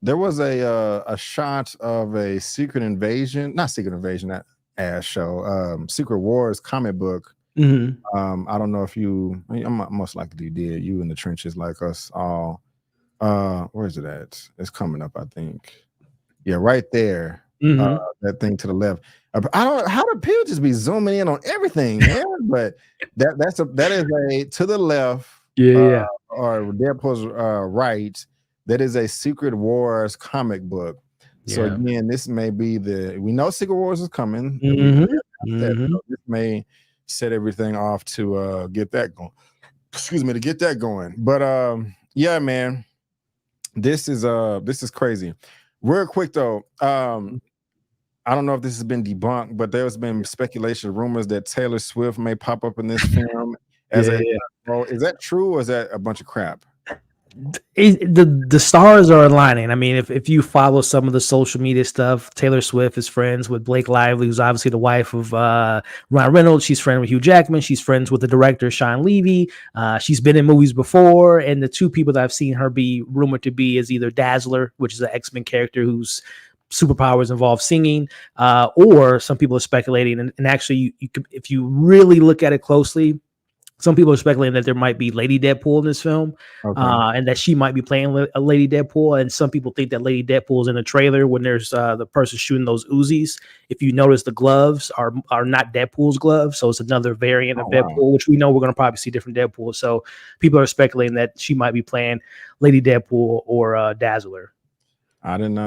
there was a shot of a Secret Invasion, that ass show, Secret Wars comic book. Mm-hmm. I don't know if most likely you did. You in the trenches like us all. Where is it at? It's coming up, I think. Yeah, right there. That thing to the left. I don't. How do people just be zooming in on everything, man? But that is a to the left. Yeah. Or Deadpool's right. That is a Secret Wars comic book. So again, this may be we know Secret Wars is coming. So this may set everything off to get that going. Excuse me, to get that going. But yeah, man, this is crazy. Real quick though, I don't know if this has been debunked, but there's been speculation, rumors that Taylor Swift may pop up in this film as a role. Is that true, or is that a bunch of crap? The stars are aligning. I mean, if you follow some of the social media stuff, Taylor Swift is friends with Blake Lively, who's obviously the wife of Ryan Reynolds. She's friends with Hugh Jackman. She's friends with the director Sean Levy. She's been in movies before, and the two people that I've seen her be rumored to be is either Dazzler, which is an X-Men character whose superpowers involve singing, or some people are speculating, and actually, you could, if you really look at it closely, some people are speculating that there might be Lady Deadpool in this film, and that she might be playing a Lady Deadpool. And some people think that Lady Deadpool is in the trailer when there's the person shooting those Uzis. If you notice, the gloves are not Deadpool's gloves, so it's another variant of Deadpool, which we know we're going to probably see different Deadpool. So people are speculating that she might be playing Lady Deadpool or Dazzler. I didn't.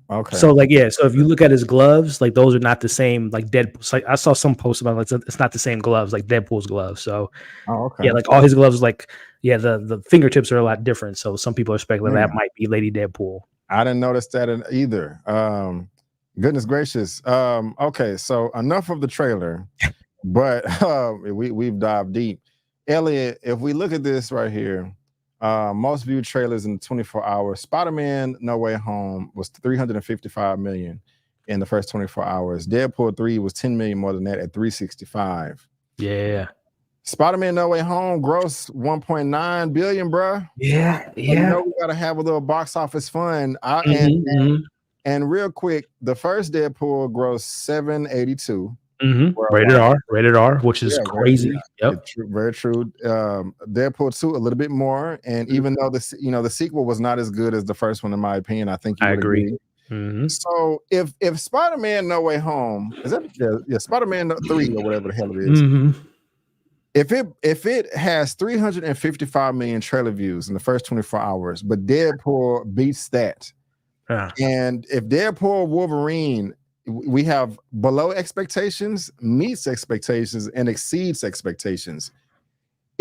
Okay. So so if you look at his gloves, like those are not the same. Like Deadpool, like I saw some posts about it's not the same gloves like Deadpool's gloves. So like all his gloves, like the fingertips are a lot different. So some people are speculating that might be Lady Deadpool. I didn't notice that either. Goodness gracious. Okay, so enough of the trailer, but we've dived deep. Elliot, if we look at this right here. Most viewed trailers in 24 hours. Spider-Man No Way Home was 355 million in the first 24 hours. Deadpool 3 was 10 million more than that at 365. Yeah. Spider-Man No Way Home grossed 1.9 billion, bruh. Yeah. You know we gotta have a little box office fun. And real quick, the first Deadpool grossed 782. Rated R, which is crazy. Very true. Deadpool 2 a little bit more, and even though the sequel was not as good as the first one, in my opinion, I think you would agree. So if Spider-Man No Way Home is that Spider-Man 3 or whatever the hell it is, if it has 355 million trailer views in the first 24 hours, but Deadpool beats that, and if Deadpool Wolverine we have below expectations, meets expectations, and exceeds expectations.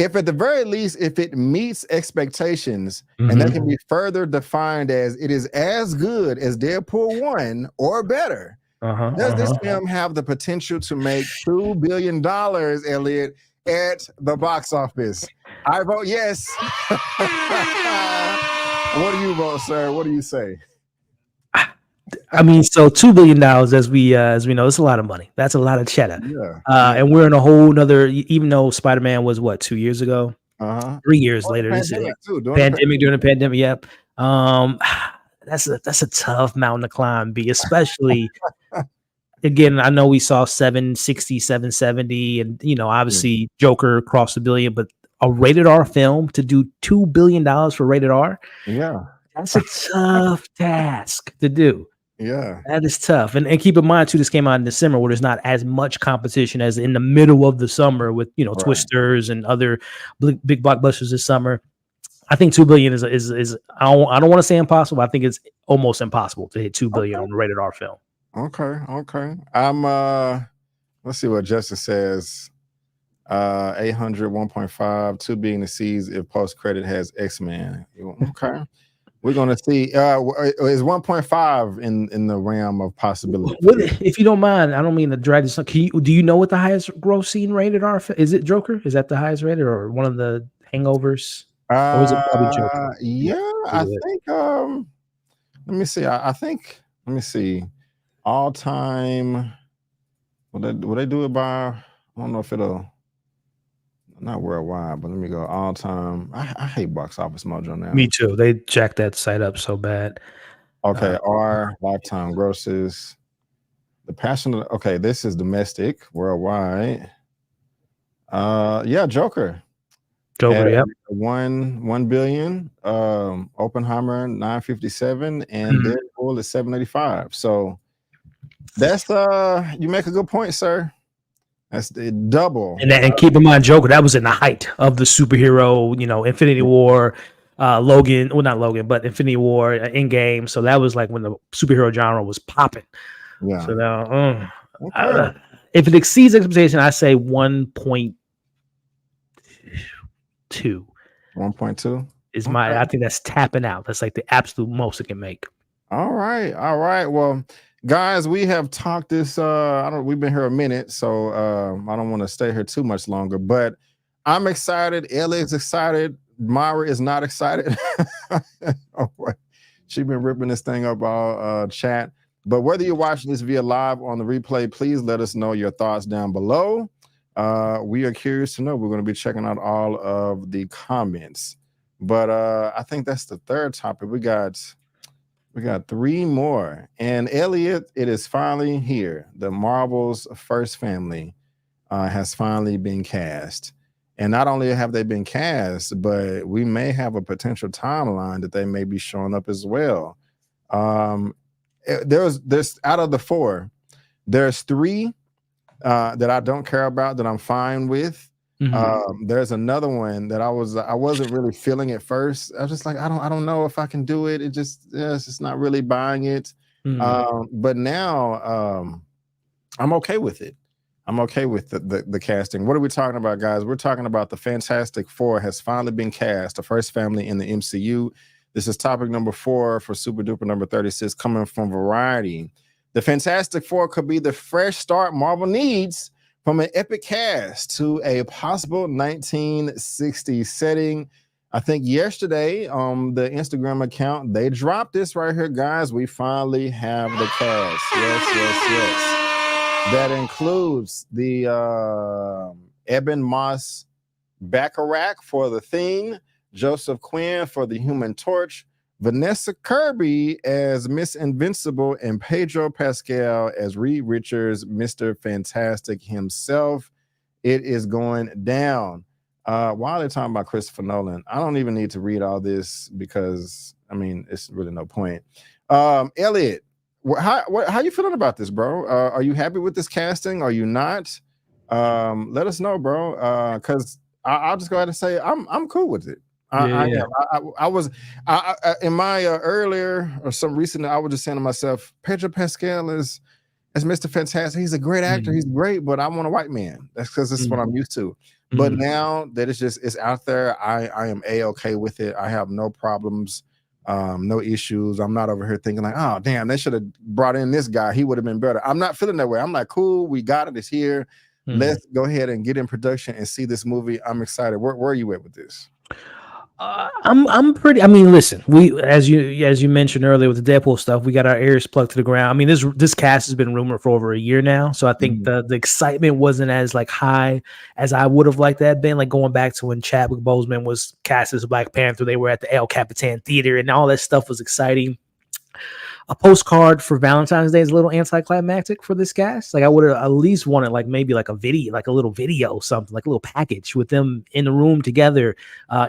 if at the very least, if it meets expectations, and that can be further defined as it is as good as Deadpool 1 or better, does this film have the potential to make $2 billion, Elliot, at the box office? I vote yes. What do you vote, sir? What do you say? I mean, so $2 billion, as we know, it's a lot of money. That's a lot of cheddar. Yeah. And we're in a whole nother. Even though Spider-Man was what 2 years ago, 3 years later. This is pandemic during the pandemic. Yep. That's a tough mountain to climb. Especially again. I know we saw 760, 770, and obviously Joker crossed $1 billion, but a rated R film to do $2 billion for rated R. Yeah, that's a tough task to do. Yeah, that is tough. And keep in mind too, this came out in December, where there's not as much competition as in the middle of the summer with Twisters and other big blockbusters this summer. I think 2 billion is I don't want to say impossible. I think it's almost impossible to hit 2 billion on a rated R film. Okay. I'm let's see what Justin says. 800, 1.5, 2 billion to seize if post credit has X-Men. Okay. We're gonna see. Is 1.5 in the realm of possibility? If you don't mind, I don't mean to drag this. Do you know what the highest grossing rated R? Is it Joker? Is that the highest rated, or one of the Hangovers? Or is it probably Joker? Yeah, I think. Let me see. I think. Let me see. All time. Will they do it by? I don't know if it'll. Not worldwide, but let me go all time. I hate Box Office Mojo now. Me too. They jacked that site up so bad. Okay, R lifetime grosses. The Passion of okay, this is domestic worldwide. Yeah, Joker. Yep. 1 billion. Oppenheimer 957 and Deadpool is 785. So that's you make a good point, sir. That's the double. And keep in mind, Joker, that was in the height of the superhero, Infinity War, Logan, well, not Logan, but Infinity War, Endgame. So that was like when the superhero genre was popping. Yeah. So now, if it exceeds expectation, I say 1.2. 1.2 is I think that's tapping out. That's like the absolute most it can make. All right. Well, guys, we have talked this. We've been here a minute, so I don't want to stay here too much longer. But I'm excited. Ellie's excited. Myra is not excited. She's been ripping this thing up all chat. But whether you're watching this via live or on the replay, please let us know your thoughts down below. We are curious to know. We're going to be checking out all of the comments. But I think that's the third topic. We got 3 more. And Elliot, it is finally here. The Marvel's first family has finally been cast. And not only have they been cast, but we may have a potential timeline that they may be showing up as well. There's out of the 4, there's 3 that I don't care about that I'm fine with. There's another one that I wasn't really feeling at first. I was just like, I don't know if I can do it. It's just not really buying it. But now I'm okay with it. I'm okay with the casting. What are we talking about, guys? We're talking about the Fantastic Four has finally been cast, the first family in the MCU. This is topic number 4 for Super Duper number 36, coming from Variety. The Fantastic Four could be the fresh start Marvel needs from an epic cast to a possible 1960s setting. I think yesterday on the Instagram account, they dropped this right here, guys. We finally have the cast. Yes. That includes the Eben Moss Bacharach for The Thing, Joseph Quinn for the Human Torch, Vanessa Kirby as Miss Invincible, and Pedro Pascal as Reed Richards, Mr. Fantastic himself. It is going down. While they're talking about Christopher Nolan, I don't even need to read all this because, it's really no point. Elliot, how you feeling about this, bro? Are you happy with this casting? Are you not? Let us know, bro. Because I'll just go ahead and say I'm cool with it. I was in my earlier or some recent. I was just saying to myself, Pedro Pascal is Mr. Fantastic. He's a great actor. He's great, but I want a white man. That's because this is what I'm used to. But now that it's out there, I am a-okay with it. I have no problems, no issues. I'm not over here thinking like, oh damn, they should have brought in this guy. He would have been better. I'm not feeling that way. I'm like, cool, we got it. It's here. Let's go ahead and get in production and see this movie. I'm excited. Where are you at with this? I'm pretty. I mean, listen, we as you mentioned earlier with the Deadpool stuff, we got our ears plugged to the ground. I mean, this cast has been rumored for over a year now, so I think the excitement wasn't as like high as I would have liked that been. Like going back to when Chadwick Boseman was cast as Black Panther, they were at the El Capitan Theater, and all that stuff was exciting. A postcard for Valentine's Day is a little anticlimactic for this cast. Like I would have at least wanted like maybe like a video, like a little video, something like a little package with them in the room together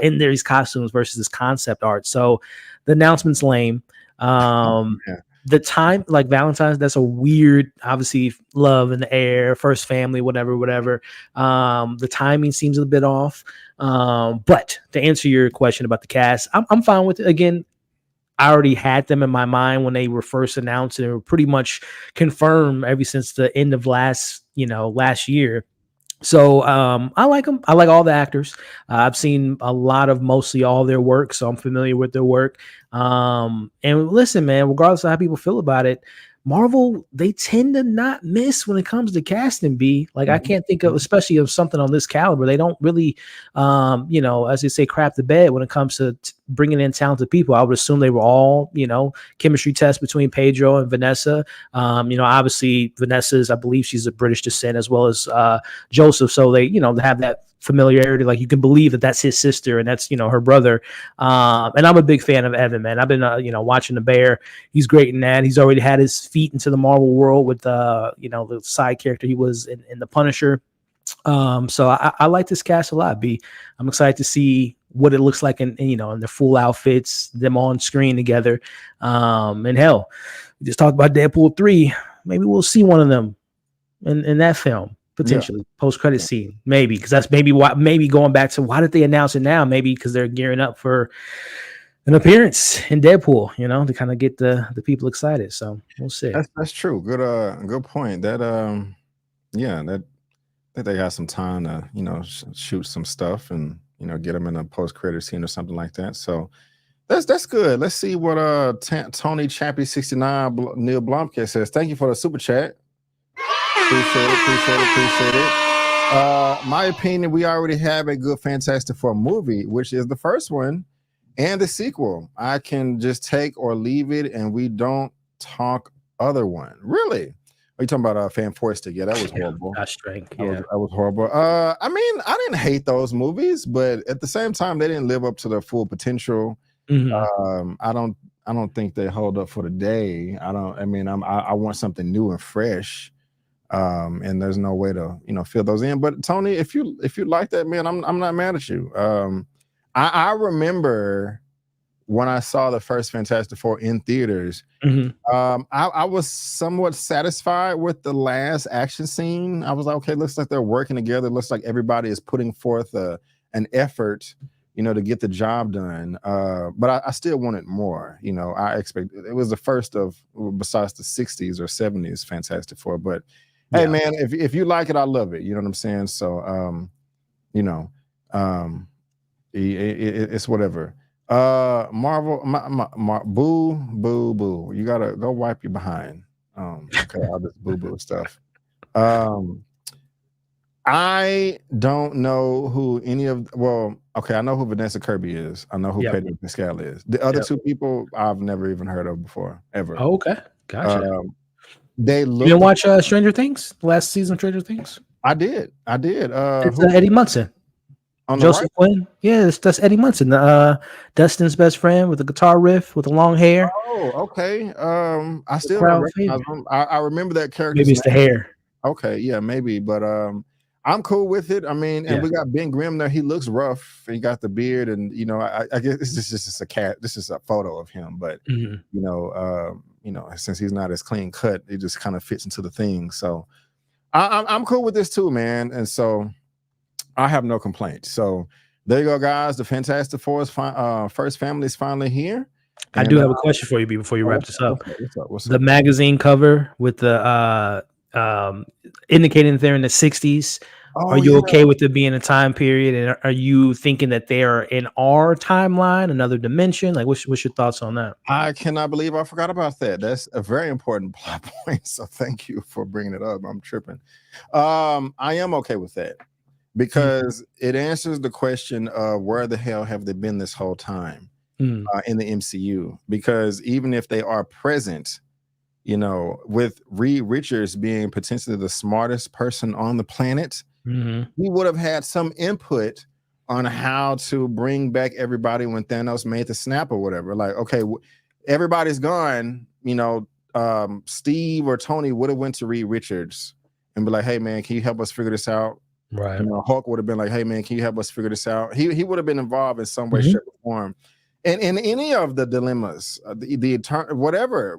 in these costumes versus this concept art. So the announcement's lame. The time, like Valentine's, that's a weird, obviously love in the air, first family, whatever. The timing seems a bit off. But to answer your question about the cast, I'm fine with it. Again, I already had them in my mind when they were first announced, and they were pretty much confirmed ever since the end of last year. So I like them. I like all the actors. I've seen a lot of mostly all their work, so I'm familiar with their work. And listen, man, regardless of how people feel about it, Marvel, they tend to not miss when it comes to casting. Like I can't think of, especially of something on this caliber, they don't really, as they say, crap the bed when it comes to bringing in talented people. I would assume they were all, chemistry tests between Pedro and Vanessa. Obviously Vanessa's, I believe she's of British descent as well as Joseph. So they, they have that familiarity. Like you can believe that that's his sister and that's, her brother. And I'm a big fan of Evan, man. I've been, watching The Bear. He's great in that. He's already had his feet into the Marvel world with, the side character he was in The Punisher. So I like this cast a lot, B. I'm excited to see what it looks like in their full outfits, them on screen together. And hell, we just talked about Deadpool 3. Maybe we'll see one of them in that film. Potentially post-credit scene, maybe, because that's maybe going back to why did they announce it now? Maybe because they're gearing up for an appearance in Deadpool, to kind of get the people excited. So we'll see. That's true. Good point. That that they got some time to shoot some stuff and get them in a post-credit scene or something like that. So that's good. Let's see what Tony Chappie 69 Neil Blomkamp says. Thank you for the super chat. Appreciate it. My opinion, we already have a good Fantastic Four movie, which is the first one and the sequel. I can just take or leave it, and we don't talk other one. Really? Are you talking about Fantastic? Yeah, that was horrible. That's strange. Yeah, that was horrible. I mean, I didn't hate those movies, but at the same time, they didn't live up to their full potential. I don't think they hold up for the day. I want something new and fresh. And there's no way to fill those in. But Tony, if you like that, man, I'm not mad at you. I remember when I saw the first Fantastic Four in theaters, I was somewhat satisfied with the last action scene. I was like, okay, looks like they're working together. Looks like everybody is putting forth an effort, to get the job done. But I still wanted more. I expect it was the first of, besides the 60s or 70s Fantastic Four, but hey, man, if you like it, I love it. You know what I'm saying? So, it's whatever. Marvel, boo. You gotta go wipe your behind. Okay, all this boo stuff. I don't know who any of. Well, okay, I know who Vanessa Kirby is. I know who Pedro Pascal is. The other two people I've never even heard of before, ever. Oh, okay, gotcha. They look. You didn't watch Stranger Things? Last season, Stranger Things. I did. It's Eddie Munson. On Joseph Quinn. Yeah, that's Eddie Munson, Dustin's best friend with the guitar riff with the long hair. Oh, okay. I still don't recognize him. I remember that character. Maybe it's the hair. Okay, yeah, maybe, but I'm cool with it. I mean, and we got Ben Grimm there. He looks rough. He got the beard, and I guess this is just a cat. This is a photo of him, but since he's not as clean cut, it just kind of fits into the thing. So I'm cool with this too, man. And so I have no complaints. So there you go, guys. The Fantastic Four's first family is finally here. I do have a question for you before you wrap this up. What's the up? magazine cover with the indicating that they're in the 60s. Are you okay with it being a time period? And are you thinking that they are in our timeline, another dimension? Like, what's your thoughts on that? I cannot believe I forgot about that. That's a very important plot point. So thank you for bringing it up. I'm tripping. I am okay with that because it answers the question of where the hell have they been this whole time in the MCU? Because even if they are present, you know, with Reed Richards being potentially the smartest person on the planet, he would have had some input on how to bring back everybody when Thanos made the snap or whatever. Like, okay, everybody's gone. You know, Steve or Tony would have went to Reed Richards and be like, "Hey, man, can you help us figure this out?" Right. You know, Hulk would have been like, "Hey, man, can you help us figure this out?" He would have been involved in some way, shape, or form. And in any of the dilemmas, whatever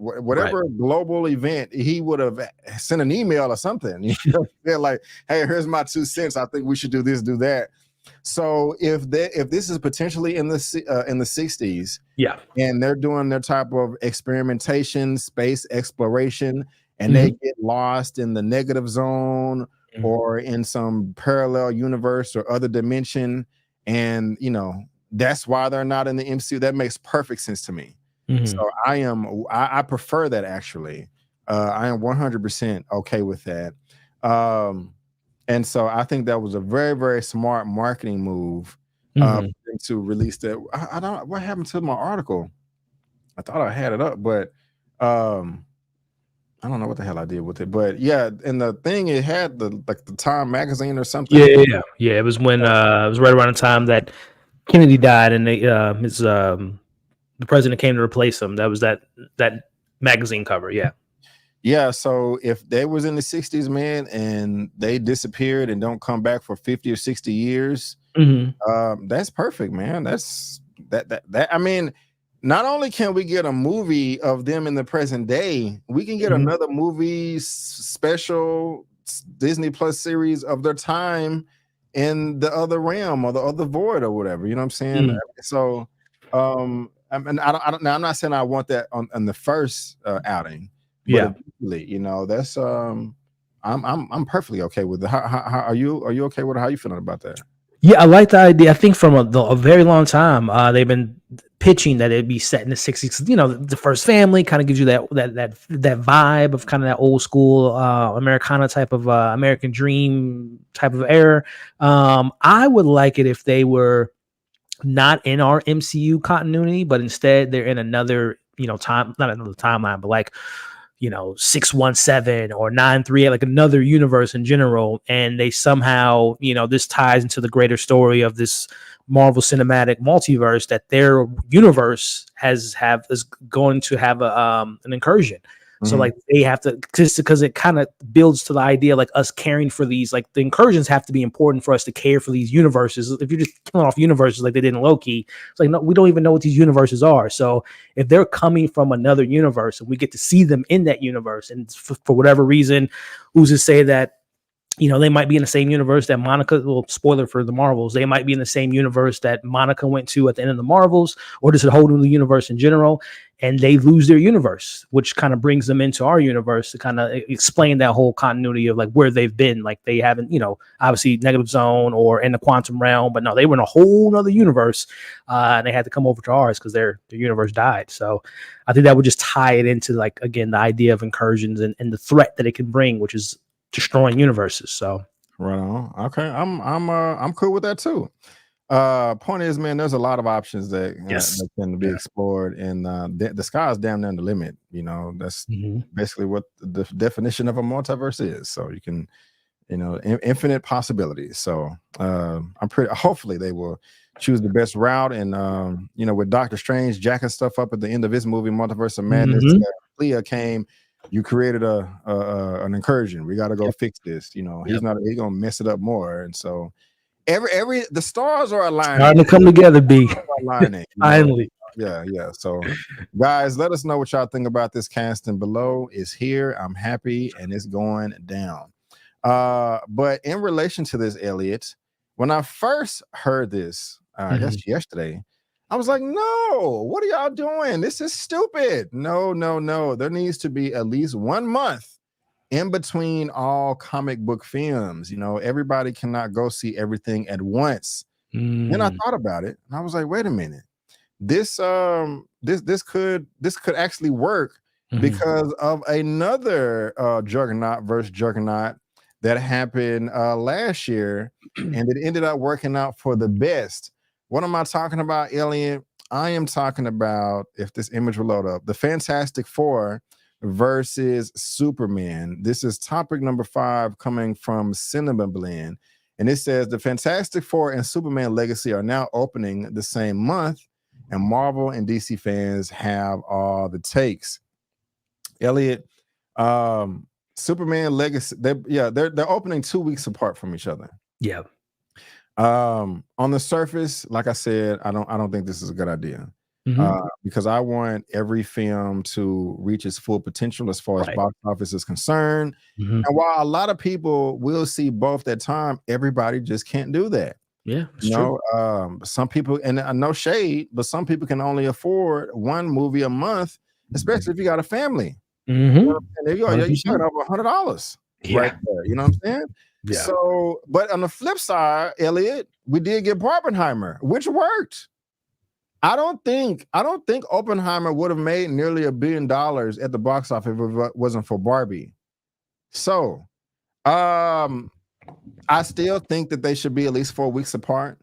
global event, he would have sent an email or something. You know, they're like, "Hey, here's my 2 cents. I think we should do this, do that." So if this is potentially in the 60s, yeah, and they're doing their type of experimentation, space exploration, and they get lost in the negative zone or in some parallel universe or other dimension, and you know, that's why they're not in the MCU. That makes perfect sense to me. So I prefer that actually. I am 100% okay with that. And so I think that was a very, very smart marketing move to release that. I don't, what happened to my article? I thought I had it up, but I don't know what the hell I did with it. But yeah, and the thing, it had the Time magazine or something. Yeah. It was when it was right around the time that Kennedy died, and they the president came to replace him. That was that magazine cover. Yeah, so if they was in the 60s, man, and they disappeared and don't come back for 50 or 60 years, that's perfect, man. That's that. I mean, not only can we get a movie of them in the present day, we can get another movie special Disney Plus series of their time in the other realm or the other void or whatever. You know what I'm saying? So, I'm not saying I want that on the first outing. But you know, that's I'm perfectly okay with it. How are you okay with it? How are you feeling about that? Yeah, I like the idea. I think from a very long time, they've been pitching that it'd be set in the 60s. You know, the first family kind of gives you that vibe of kind of that old school Americana type of American dream type of era. I would like it if they were not in our MCU continuity, but instead they're in another, you know, not another timeline, but like, you know, 617 or 938, like another universe in general. And they somehow, you know, this ties into the greater story of this Marvel Cinematic Multiverse, that their universe is going to have an incursion. So like they have to, because it kind of builds to the idea like us caring for these, like the incursions have to be important for us to care for these universes. If you're just killing off universes like they did in Loki, it's like, no, we don't even know what these universes are. So if they're coming from another universe and we get to see them in that universe, and for whatever reason, who's to say that, you know, they might be in the same universe that Monica, well, spoiler for the Marvels, they might be in the same universe that Monica went to at the end of the Marvels, or just a whole new universe in general, and they lose their universe, which kind of brings them into our universe to kind of explain that whole continuity of like where they've been. Like they haven't, you know, obviously Negative Zone or in the quantum realm, but no, they were in a whole nother universe, and they had to come over to ours because their universe died. So I think that would just tie it into, like, again, the idea of incursions and the threat that it can bring, which is destroying universes. So right on. Okay, I'm cool with that too. Point is, man, there's a lot of options that can be explored, and the sky's damn near the limit. You know, that's basically what the definition of a multiverse is. So you can, you know, infinite possibilities. So hopefully they will choose the best route. And you know, with Doctor Strange jacking stuff up at the end of his movie Multiverse of Madness, Clea came. You created an incursion. We got to go fix this. You know, he's gonna mess it up more. And so the stars are aligning. Starting to come together, B. Finally. Yeah. So guys, let us know what y'all think about this casting below. Is here. I'm happy, and it's going down. But in relation to this, Elliot, when I first heard this, I guess yesterday, I was like, no, what are y'all doing? This is stupid. No. There needs to be at least 1 month in between all comic book films. You know, everybody cannot go see everything at once. Then I thought about it, and I was like, wait a minute. This could actually work because of another Juggernaut versus Juggernaut that happened last year, and it ended up working out for the best. What am I talking about, Alien? I am talking about, if this image will load up, the Fantastic Four versus Superman. This is topic number 5 coming from Cinema Blend. And it says the Fantastic Four and Superman Legacy are now opening the same month, and Marvel and DC fans have all the takes. Elliot, Superman Legacy, they're opening 2 weeks apart from each other. Yeah. On the surface, like I said, I don't think this is a good idea. Because I want every film to reach its full potential as far as box office is concerned. And while a lot of people will see both at time, everybody just can't do that. Yeah, you know, some people, and no shade, but some people can only afford one movie a month, especially if you got a family. You know, and there you go, you're spending over $100 right there. You know what I'm saying? Yeah. So, but on the flip side, Elliot, we did get Barbenheimer, which worked. I don't think Oppenheimer would have made nearly $1 billion at the box office if it wasn't for Barbie. So, I still think that they should be at least 4 weeks apart.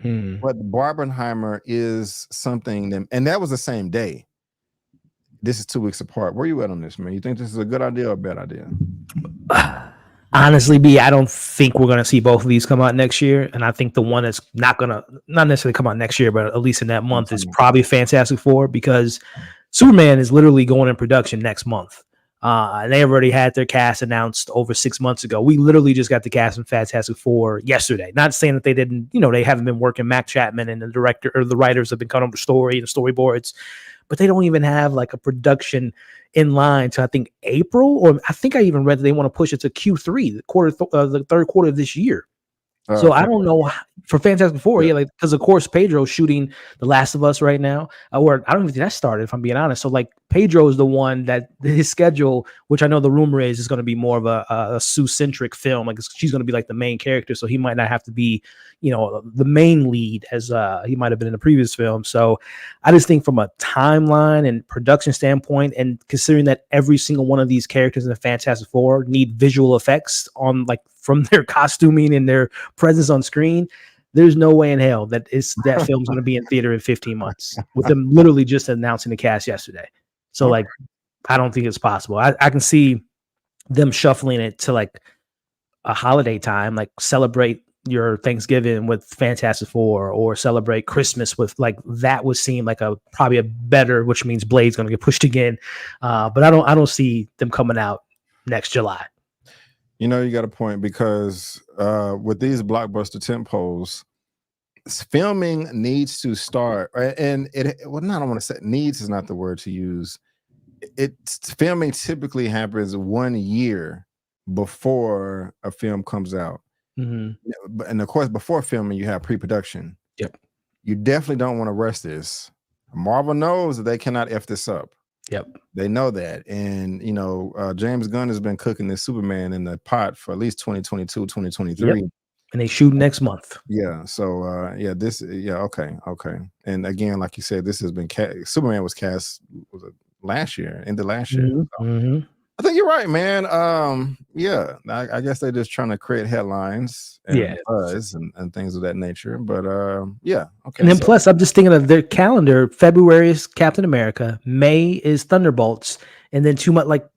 But Barbenheimer is something that, and that was the same day. This is 2 weeks apart. Where you at on this, man? You think this is a good idea or a bad idea? Honestly, B, I don't think we're going to see both of these come out next year. And I think the one that's not necessarily come out next year, but at least in that month is probably Fantastic Four, because Superman is literally going in production next month. And they already had their cast announced over 6 months ago. We literally just got the cast in Fantastic Four yesterday. Not saying that they didn't, they haven't been working. Mac Chapman and the director or the writers have been cutting up the story and the storyboards, but they don't even have like a production in line to, I think, April, or I think I even read that they want to push it to Q3, the third quarter of this year. So I don't know for Fantastic Four, because of course Pedro's shooting The Last of Us right now, or I don't even think that started, if I'm being honest. So like Pedro is the one that his schedule, which I know the rumor is going to be more of a Sue-centric film, like she's going to be like the main character, so he might not have to be, the main lead as he might have been in the previous film. So I just think from a timeline and production standpoint, and considering that every single one of these characters in the Fantastic Four need visual effects on from their costuming and their presence on screen, there's no way in hell that film's going to be in theater in 15 months with them literally just announcing the cast yesterday. So I don't think it's possible. I can see them shuffling it to like a holiday time, like celebrate your Thanksgiving with Fantastic Four, or celebrate Christmas with that would seem like probably a better, which means Blade's going to get pushed again. But I don't see them coming out next July. You got a point, because with these blockbuster tempos, filming needs to start, and I don't want to say needs is not the word to use. Filming typically happens 1 year before a film comes out. And of course, before filming, you have pre-production. Yep. You definitely don't want to rush this. Marvel knows that they cannot F this up. Yep. They know that. And, James Gunn has been cooking this Superman in the pot for at least 2022, 2023. Yep. And they shoot next month. Yeah. So, okay. And again, like you said, this has been Superman was cast last year, into last year. So. I think you're right, man. I guess they're just trying to create headlines and buzz and things of that nature. But okay. And then plus, I'm just thinking of their calendar. February is Captain America, May is Thunderbolts, and then 2 months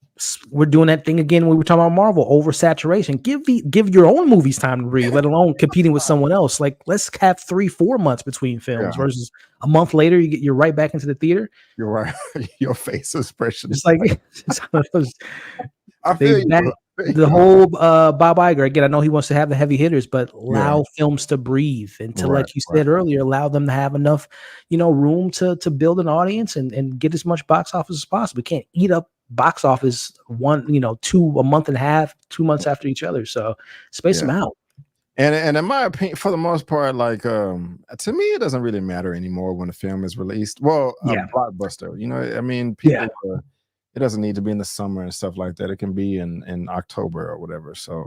we're doing that thing again when we were talking about Marvel oversaturation. Give your own movies time to breathe, let alone competing with someone else. Like, let's have 3-4 months between films versus a month later you're right back into the theater. You're right. Your face expression. It's like I feel you. The whole Bob Iger, again, I know he wants to have the heavy hitters, but allow films to breathe, and to, like you said earlier, allow them to have enough, room to build an audience and get as much box office as possible. We can't eat up box office a month and a half, 2 months after each other. So space them out. And in my opinion, for the most part, to me, it doesn't really matter anymore when a film is released. Well, a blockbuster, people it doesn't need to be in the summer and stuff like that. It can be in October or whatever. So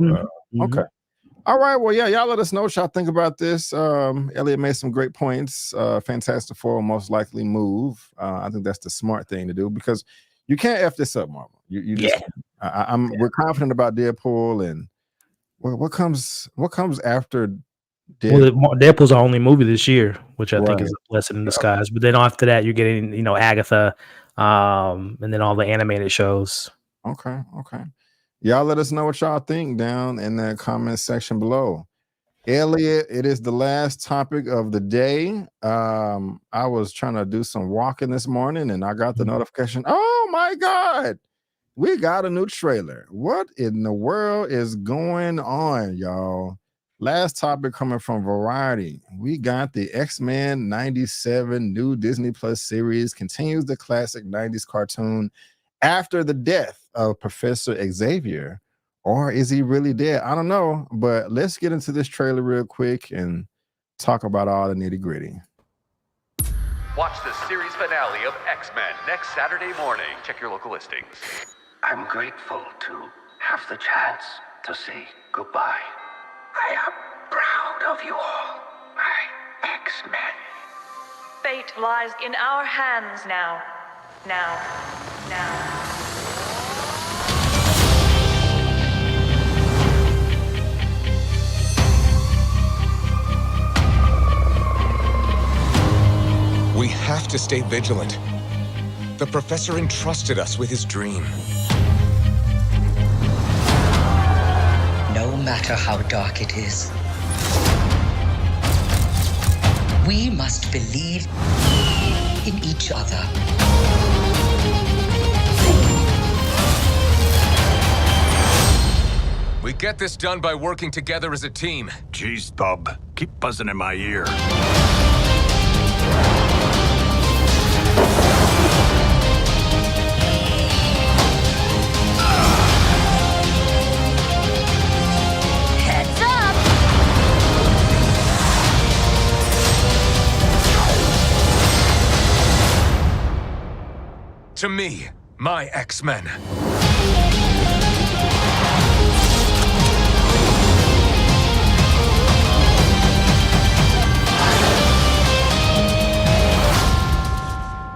okay. All right. Well, yeah, y'all let us know what y'all think about this. Elliot made some great points. Fantastic Four will most likely move. I think that's the smart thing to do because you can't F this up, Marvel. You just we're confident about Deadpool and what comes after Deadpool? Well, Deadpool's our only movie this year, which I think is a blessing in disguise. But then after that, you're getting, Agatha, and then all the animated shows. Okay. Y'all let us know what y'all think down in the comment section below. Elliot, it is the last topic of the day. I was trying to do some walking this morning and I got the notification. Oh my God, we got a new trailer. What in the world is going on, y'all? Last topic coming from Variety. We got the X-Men 97 new Disney Plus series continues the classic 90s cartoon after the death of Professor Xavier. Or is he really dead? I don't know, but let's get into this trailer real quick and talk about all the nitty gritty. Watch the series finale of X-Men next Saturday morning. Check your local listings. I'm grateful to have the chance to say goodbye. I am proud of you all, my X-Men. Fate lies in our hands now. Now. We have to stay vigilant. The professor entrusted us with his dream. No matter how dark it is, we must believe in each other. We get this done by working together as a team. Jeez, bub. Keep buzzing in my ear. Heads up! To me, my X-Men.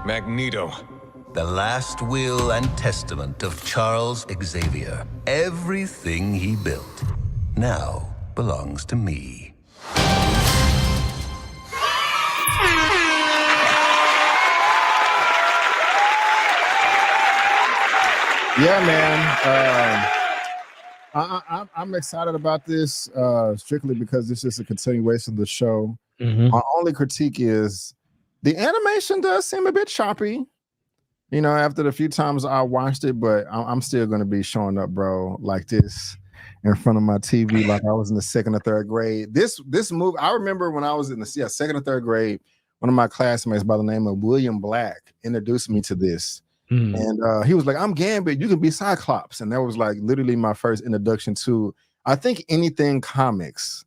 Magneto. The last will and testament of Charles Xavier. Everything he built now belongs to me. Yeah, man. I'm excited about this strictly because this is a continuation of the show. My only critique is the animation does seem a bit choppy, after the few times I watched it, but I'm still going to be showing up, bro, like this in front of my TV like I was in the 2nd or 3rd grade. This movie, I remember when I was in the 2nd or 3rd grade, one of my classmates by the name of William Black introduced me to this. And he was like, I'm Gambit, you can be Cyclops. And that was like literally my first introduction to, I think, anything comics.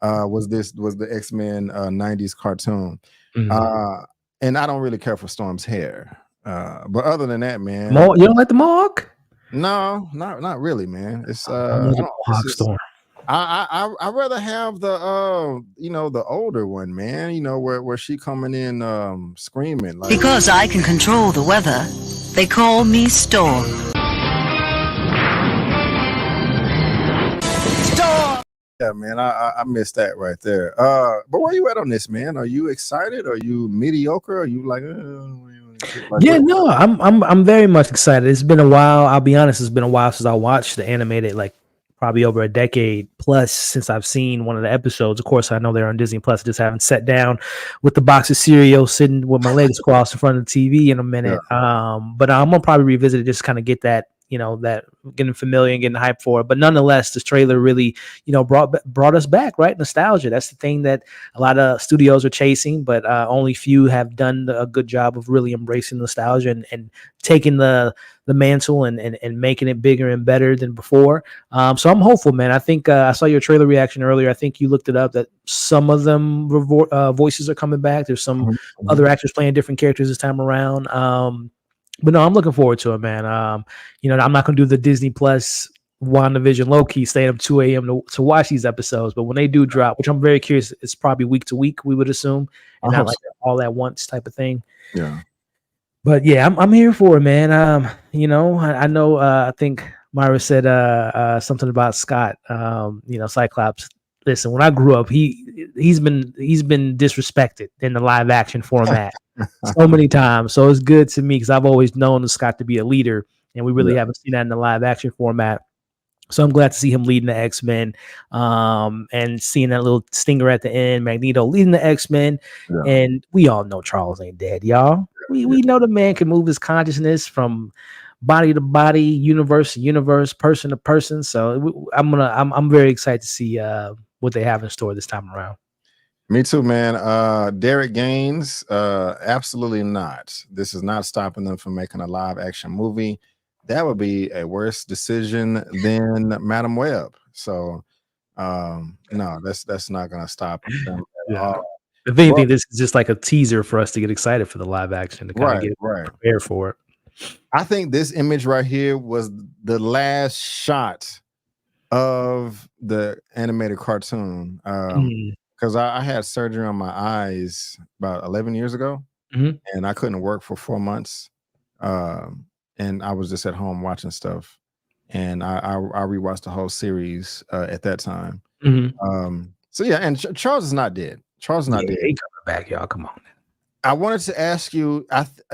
Was the X-Men 90s cartoon. And I don't really care for Storm's hair. But other than that, man. You don't like the Mohawk? No, not really, man. It's Storm. I rather have the the older one, man, where she coming in screaming like, because I can control the weather, they call me Storm. Yeah, man, I missed that right there. But where you at on this, man? Are you excited? Are you mediocre? Are you like, no, I'm very much excited. It's been a while. I'll be honest, it's been a while since I watched the animated, like probably over a decade plus since I've seen one of the episodes. Of course, I know they're on Disney Plus. I just haven't sat down with the box of cereal, sitting with my legs crossed in front of the TV in a minute. Yeah. But I'm gonna probably revisit it, just kind of get that, that getting familiar and getting hyped for it. But nonetheless, this trailer really, brought us back, right? Nostalgia. That's the thing that a lot of studios are chasing, but only few have done a good job of really embracing nostalgia and taking the mantle and making it bigger and better than before. So I'm hopeful, man. I think I saw your trailer reaction earlier. I think you looked it up that some of them voices are coming back. There's some other actors playing different characters this time around. But no, I'm looking forward to it, man. I'm not gonna do the Disney Plus WandaVision low key, staying up 2 a.m. to watch these episodes. But when they do drop, which I'm very curious, it's probably week to week, we would assume, and I not hope like so. all at once type of thing. Yeah. But yeah, I'm here for it, man. I know. I think Myra said something about Scott. Cyclops. Listen, when I grew up, he's been disrespected in the live action format so many times. So it's good to me because I've always known Scott to be a leader, and we really haven't seen that in the live action format. So I'm glad to see him leading the X-Men, and seeing that little stinger at the end, Magneto leading the X-Men. Yeah. And we all know Charles ain't dead, y'all. We know the man can move his consciousness from body to body, universe to universe, person to person. So I'm very excited to see what they have in store this time around. Me too, man. Derek Gaines, absolutely not. This is not stopping them from making a live action movie. That would be a worse decision than Madam Web. So no, that's not gonna stop them at all. If anything, this is just like a teaser for us to get excited for the live action to kind of get prepared for it. I think this image right here was the last shot of the animated cartoon. Because I had surgery on my eyes about 11 years ago, and I couldn't work for 4 months. And I was just at home watching stuff, and I rewatched the whole series at that time. So yeah, and Charles is not dead. Charles is not dead. He coming back, y'all. Come on. I wanted to ask you,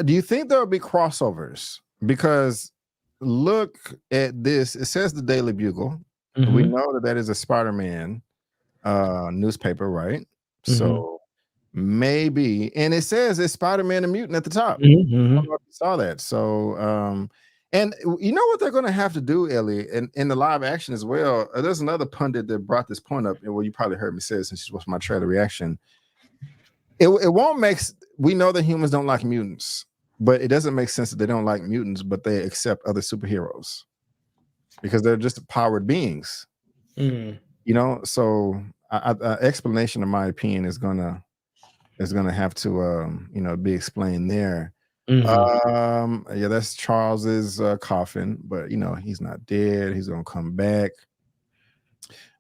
do you think there will be crossovers? Because look at this. It says the Daily Bugle. We know that is a Spider-Man newspaper, right? So maybe, and it says it's Spider-Man and Mutant at the top. I don't know if you saw that. So and you know what they're going to have to do, Ellie, in the live action as well. There's another pundit that brought this point up, and well, you probably heard me say it since it was my trailer reaction. It won't make. We know that humans don't like mutants, but it doesn't make sense that they don't like mutants, but they accept other superheroes because they're just powered beings. So explanation, in my opinion, is gonna have to be explained there. Yeah, that's Charles's coffin, but he's not dead. He's gonna come back.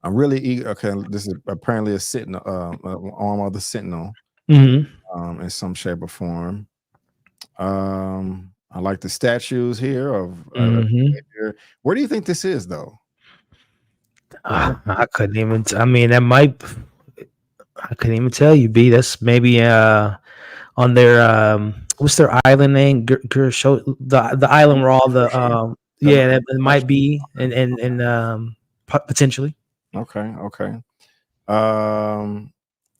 I'm really eager. Okay, this is apparently a Sentinel, arm of the Sentinel, in some shape or form. I like the statues here of. Where do you think this is, though? I couldn't even. I mean, that might. I couldn't even tell you, B. That's maybe on their what's their island name? The island where all the that it might be, and potentially. Okay.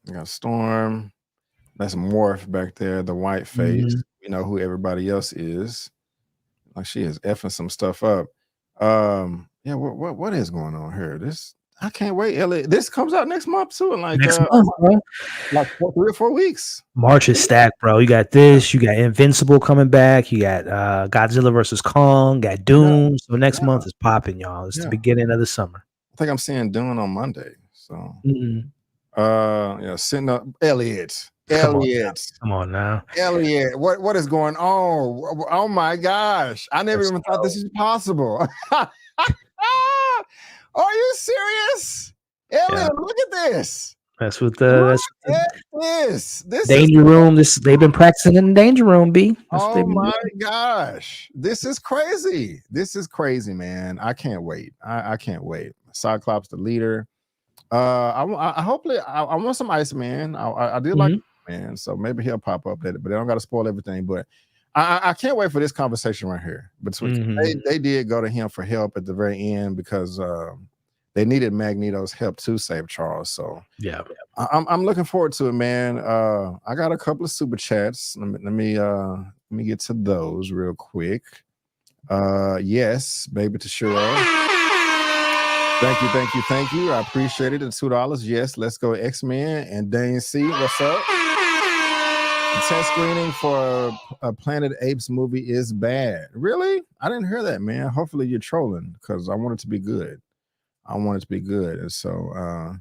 We got Storm. That's Morph back there, the white face. We know who everybody else is. Like she is effing some stuff up. Yeah, what is going on here? I can't wait, Ellie. This comes out next month too, in Next month, bro. Like 3 or 4 weeks. March is stacked, bro. You got this. You got Invincible coming back. You got Godzilla versus Kong. Got Doom. So next month is popping, y'all. It's the beginning of the summer. I think I'm seeing Dune on Monday. So sitting up Elliot. Come on now. Elliot, what is going on? Oh my gosh. I never even thought this is possible. Are you serious? Elliot, look at this. That's what this Danger Room. They've been practicing in the Danger Room, B. Oh my gosh. This is crazy. This is crazy, man. I can't wait. I can't wait. Cyclops, the leader. I want some Iceman. I did like man, so maybe he'll pop up there, but I don't got to spoil everything. But I can't wait for this conversation right here. But they did go to him for help at the very end because they needed Magneto's help to save Charles. So yeah, I'm looking forward to it, man. I got a couple of super chats. Let me get to those real quick. Yes, baby to Shiro. Thank you. I appreciate it. The $2. Yes, let's go X-Men. And Dane C, what's up? The test screening for a Planet Apes movie is bad. Really? I didn't hear that, man. Hopefully you're trolling because I want it to be good. And so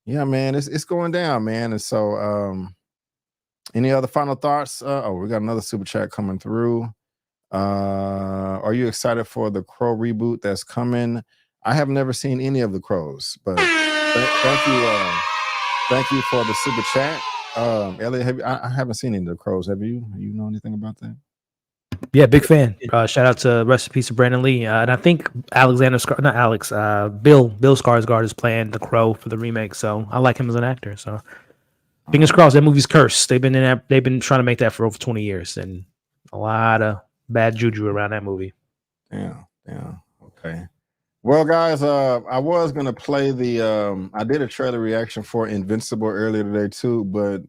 yeah, man, it's going down, man. And so any other final thoughts? We got another super chat coming through. Are you excited for the Crow reboot that's coming? I have never seen any of the Crows, but thank you for the super chat. Elliot, I haven't seen any of the Crows. Have you? You know anything about that? Yeah, big fan. Shout out to rest in peace to Brandon Lee, and I think Bill Skarsgård is playing the Crow for the remake. So I like him as an actor. So fingers crossed. That movie's cursed. They've been trying to make that for over 20 years, and a lot of bad juju around that movie. Yeah. Okay. Well, guys, I was gonna play the. I did a trailer reaction for Invincible earlier today too, but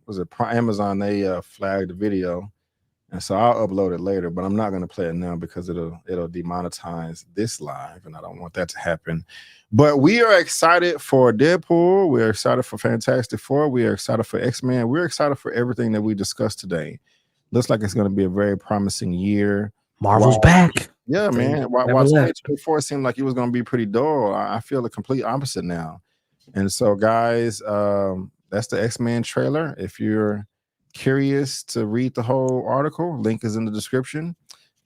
was it Amazon? They flagged the video. And so I'll upload it later, but I'm not going to play it now because it'll demonetize this live, and I don't want that to happen. But we are excited for Deadpool. We're excited for Fantastic Four. We are excited for X-Men. We're excited for everything that we discussed today. Looks like it's going to be a very promising year. Marvel's back. Yeah, man. While 2024 seemed like it was going to be pretty dull, I feel the complete opposite now. And so, guys, that's the X-Men trailer. If you're curious to read the whole article, link is in the description.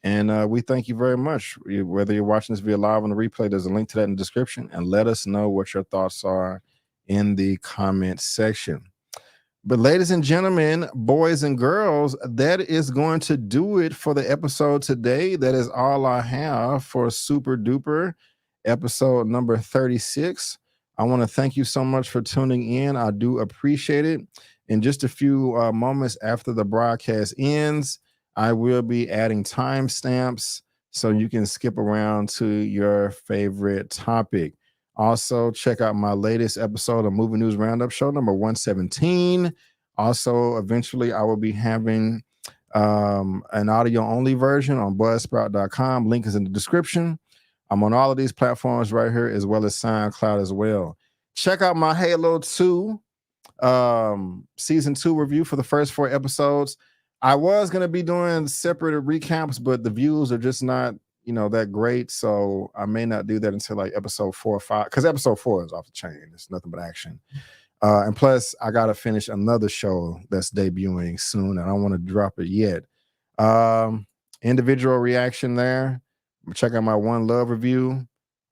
And we thank you very much. Whether you're watching this via live on the replay, there's a link to that in the description. And let us know what your thoughts are in the comment section. But ladies and gentlemen, boys and girls, that is going to do it for the episode today. That is all I have for Super Duper episode number 36. I want to thank you so much for tuning in. I do appreciate it. In just a few moments after the broadcast ends, I will be adding timestamps so you can skip around to your favorite topic. Also, check out my latest episode of Movie News Roundup, show number 117. Also, eventually, I will be having an audio-only version on buzzsprout.com. Link is in the description. I'm on all of these platforms right here, as well as SoundCloud as well. Check out my Halo 2 season 2 review for the first 4 episodes. I was going to be doing separate recaps, but the views are just not, that great. So I may not do that until like episode 4 or 5, because episode 4 is off the chain. It's nothing but action. And plus, I got to finish another show that's debuting soon, and I don't want to drop it yet. Individual reaction there. Check out my One Love review.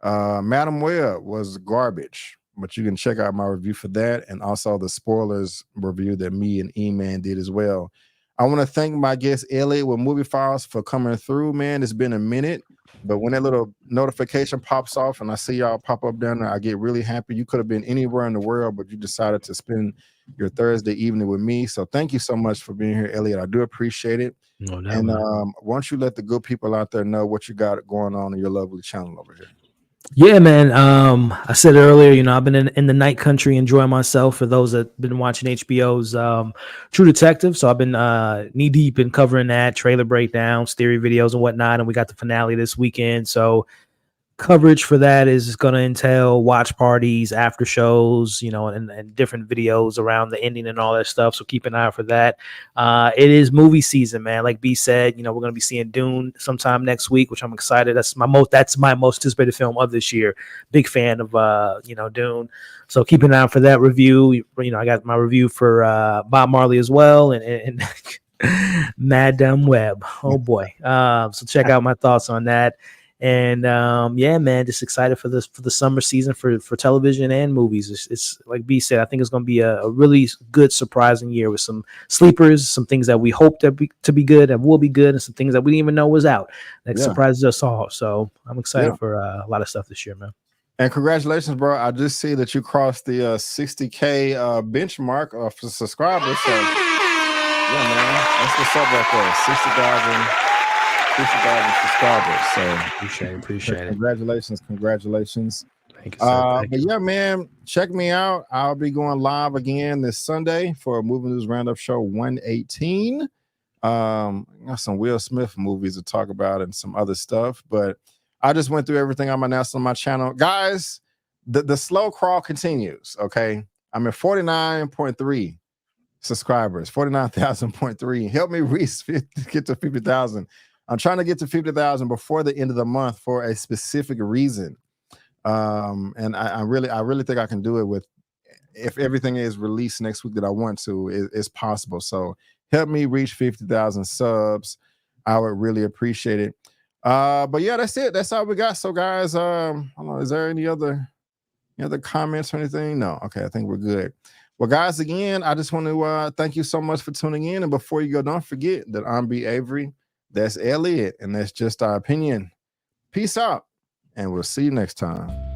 Madam Web was garbage, but you can check out my review for that, and also the spoilers review that me and E-Man did as well. I want to thank my guest Elliot with Movie Files for coming through, man. It's been a minute, but when that little notification pops off and I see y'all pop up down there, I get really happy. You could have been anywhere in the world, but you decided to spend your Thursday evening with me. So thank you so much for being here, Elliot. I do appreciate it. No doubt, and man. why don't you let the good people out there know what you got going on in your lovely channel over here? Yeah, man. I said earlier, I've been in the night country enjoying myself. For those that have been watching HBO's True Detective, so I've been knee deep in covering that, trailer breakdowns, theory videos, and whatnot. And we got the finale this weekend, so coverage for that is going to entail watch parties, after shows, and different videos around the ending and all that stuff. So keep an eye out for that. It is movie season, man. Like B said, we're going to be seeing Dune sometime next week, which I'm excited. That's my most anticipated film of this year. Big fan of Dune. So keep an eye out for that review. I got my review for Bob Marley as well, and Madam Web. Oh boy. So check out my thoughts on that. And yeah, man, just excited for the summer season for television and movies. It's like B said, I think it's going to be a really good, surprising year with some sleepers, some things that we hope to be good, that will be good, and some things that we didn't even know was out that surprises us all. So I'm excited for a lot of stuff this year, man. And congratulations, bro. I just see that you crossed the 60K benchmark for subscribers. So yeah, man, that's what's up right there. 60,000 subscribers. So appreciate it. Congratulations. Thank you, sir. But yeah, man, check me out. I'll be going live again this Sunday for Movie News Roundup show 118. Got some Will Smith movies to talk about and some other stuff, but I just went through everything I'm announcing on my channel. Guys, the slow crawl continues, okay? I'm at 49.3 subscribers, 49,000.3. Help me get to 50,000. I'm trying to get to 50,000 before the end of the month for a specific reason. And I really think I can do it if everything is released next week that I want to, it's possible. So help me reach 50,000 subs. I would really appreciate it. But yeah, that's it. That's all we got. So guys, hold on, is there any other comments or anything? No. Okay, I think we're good. Well, guys, again, I just want to thank you so much for tuning in. And before you go, don't forget that I'm B. Avery. That's Elliot, and that's just our opinion. Peace out, and we'll see you next time.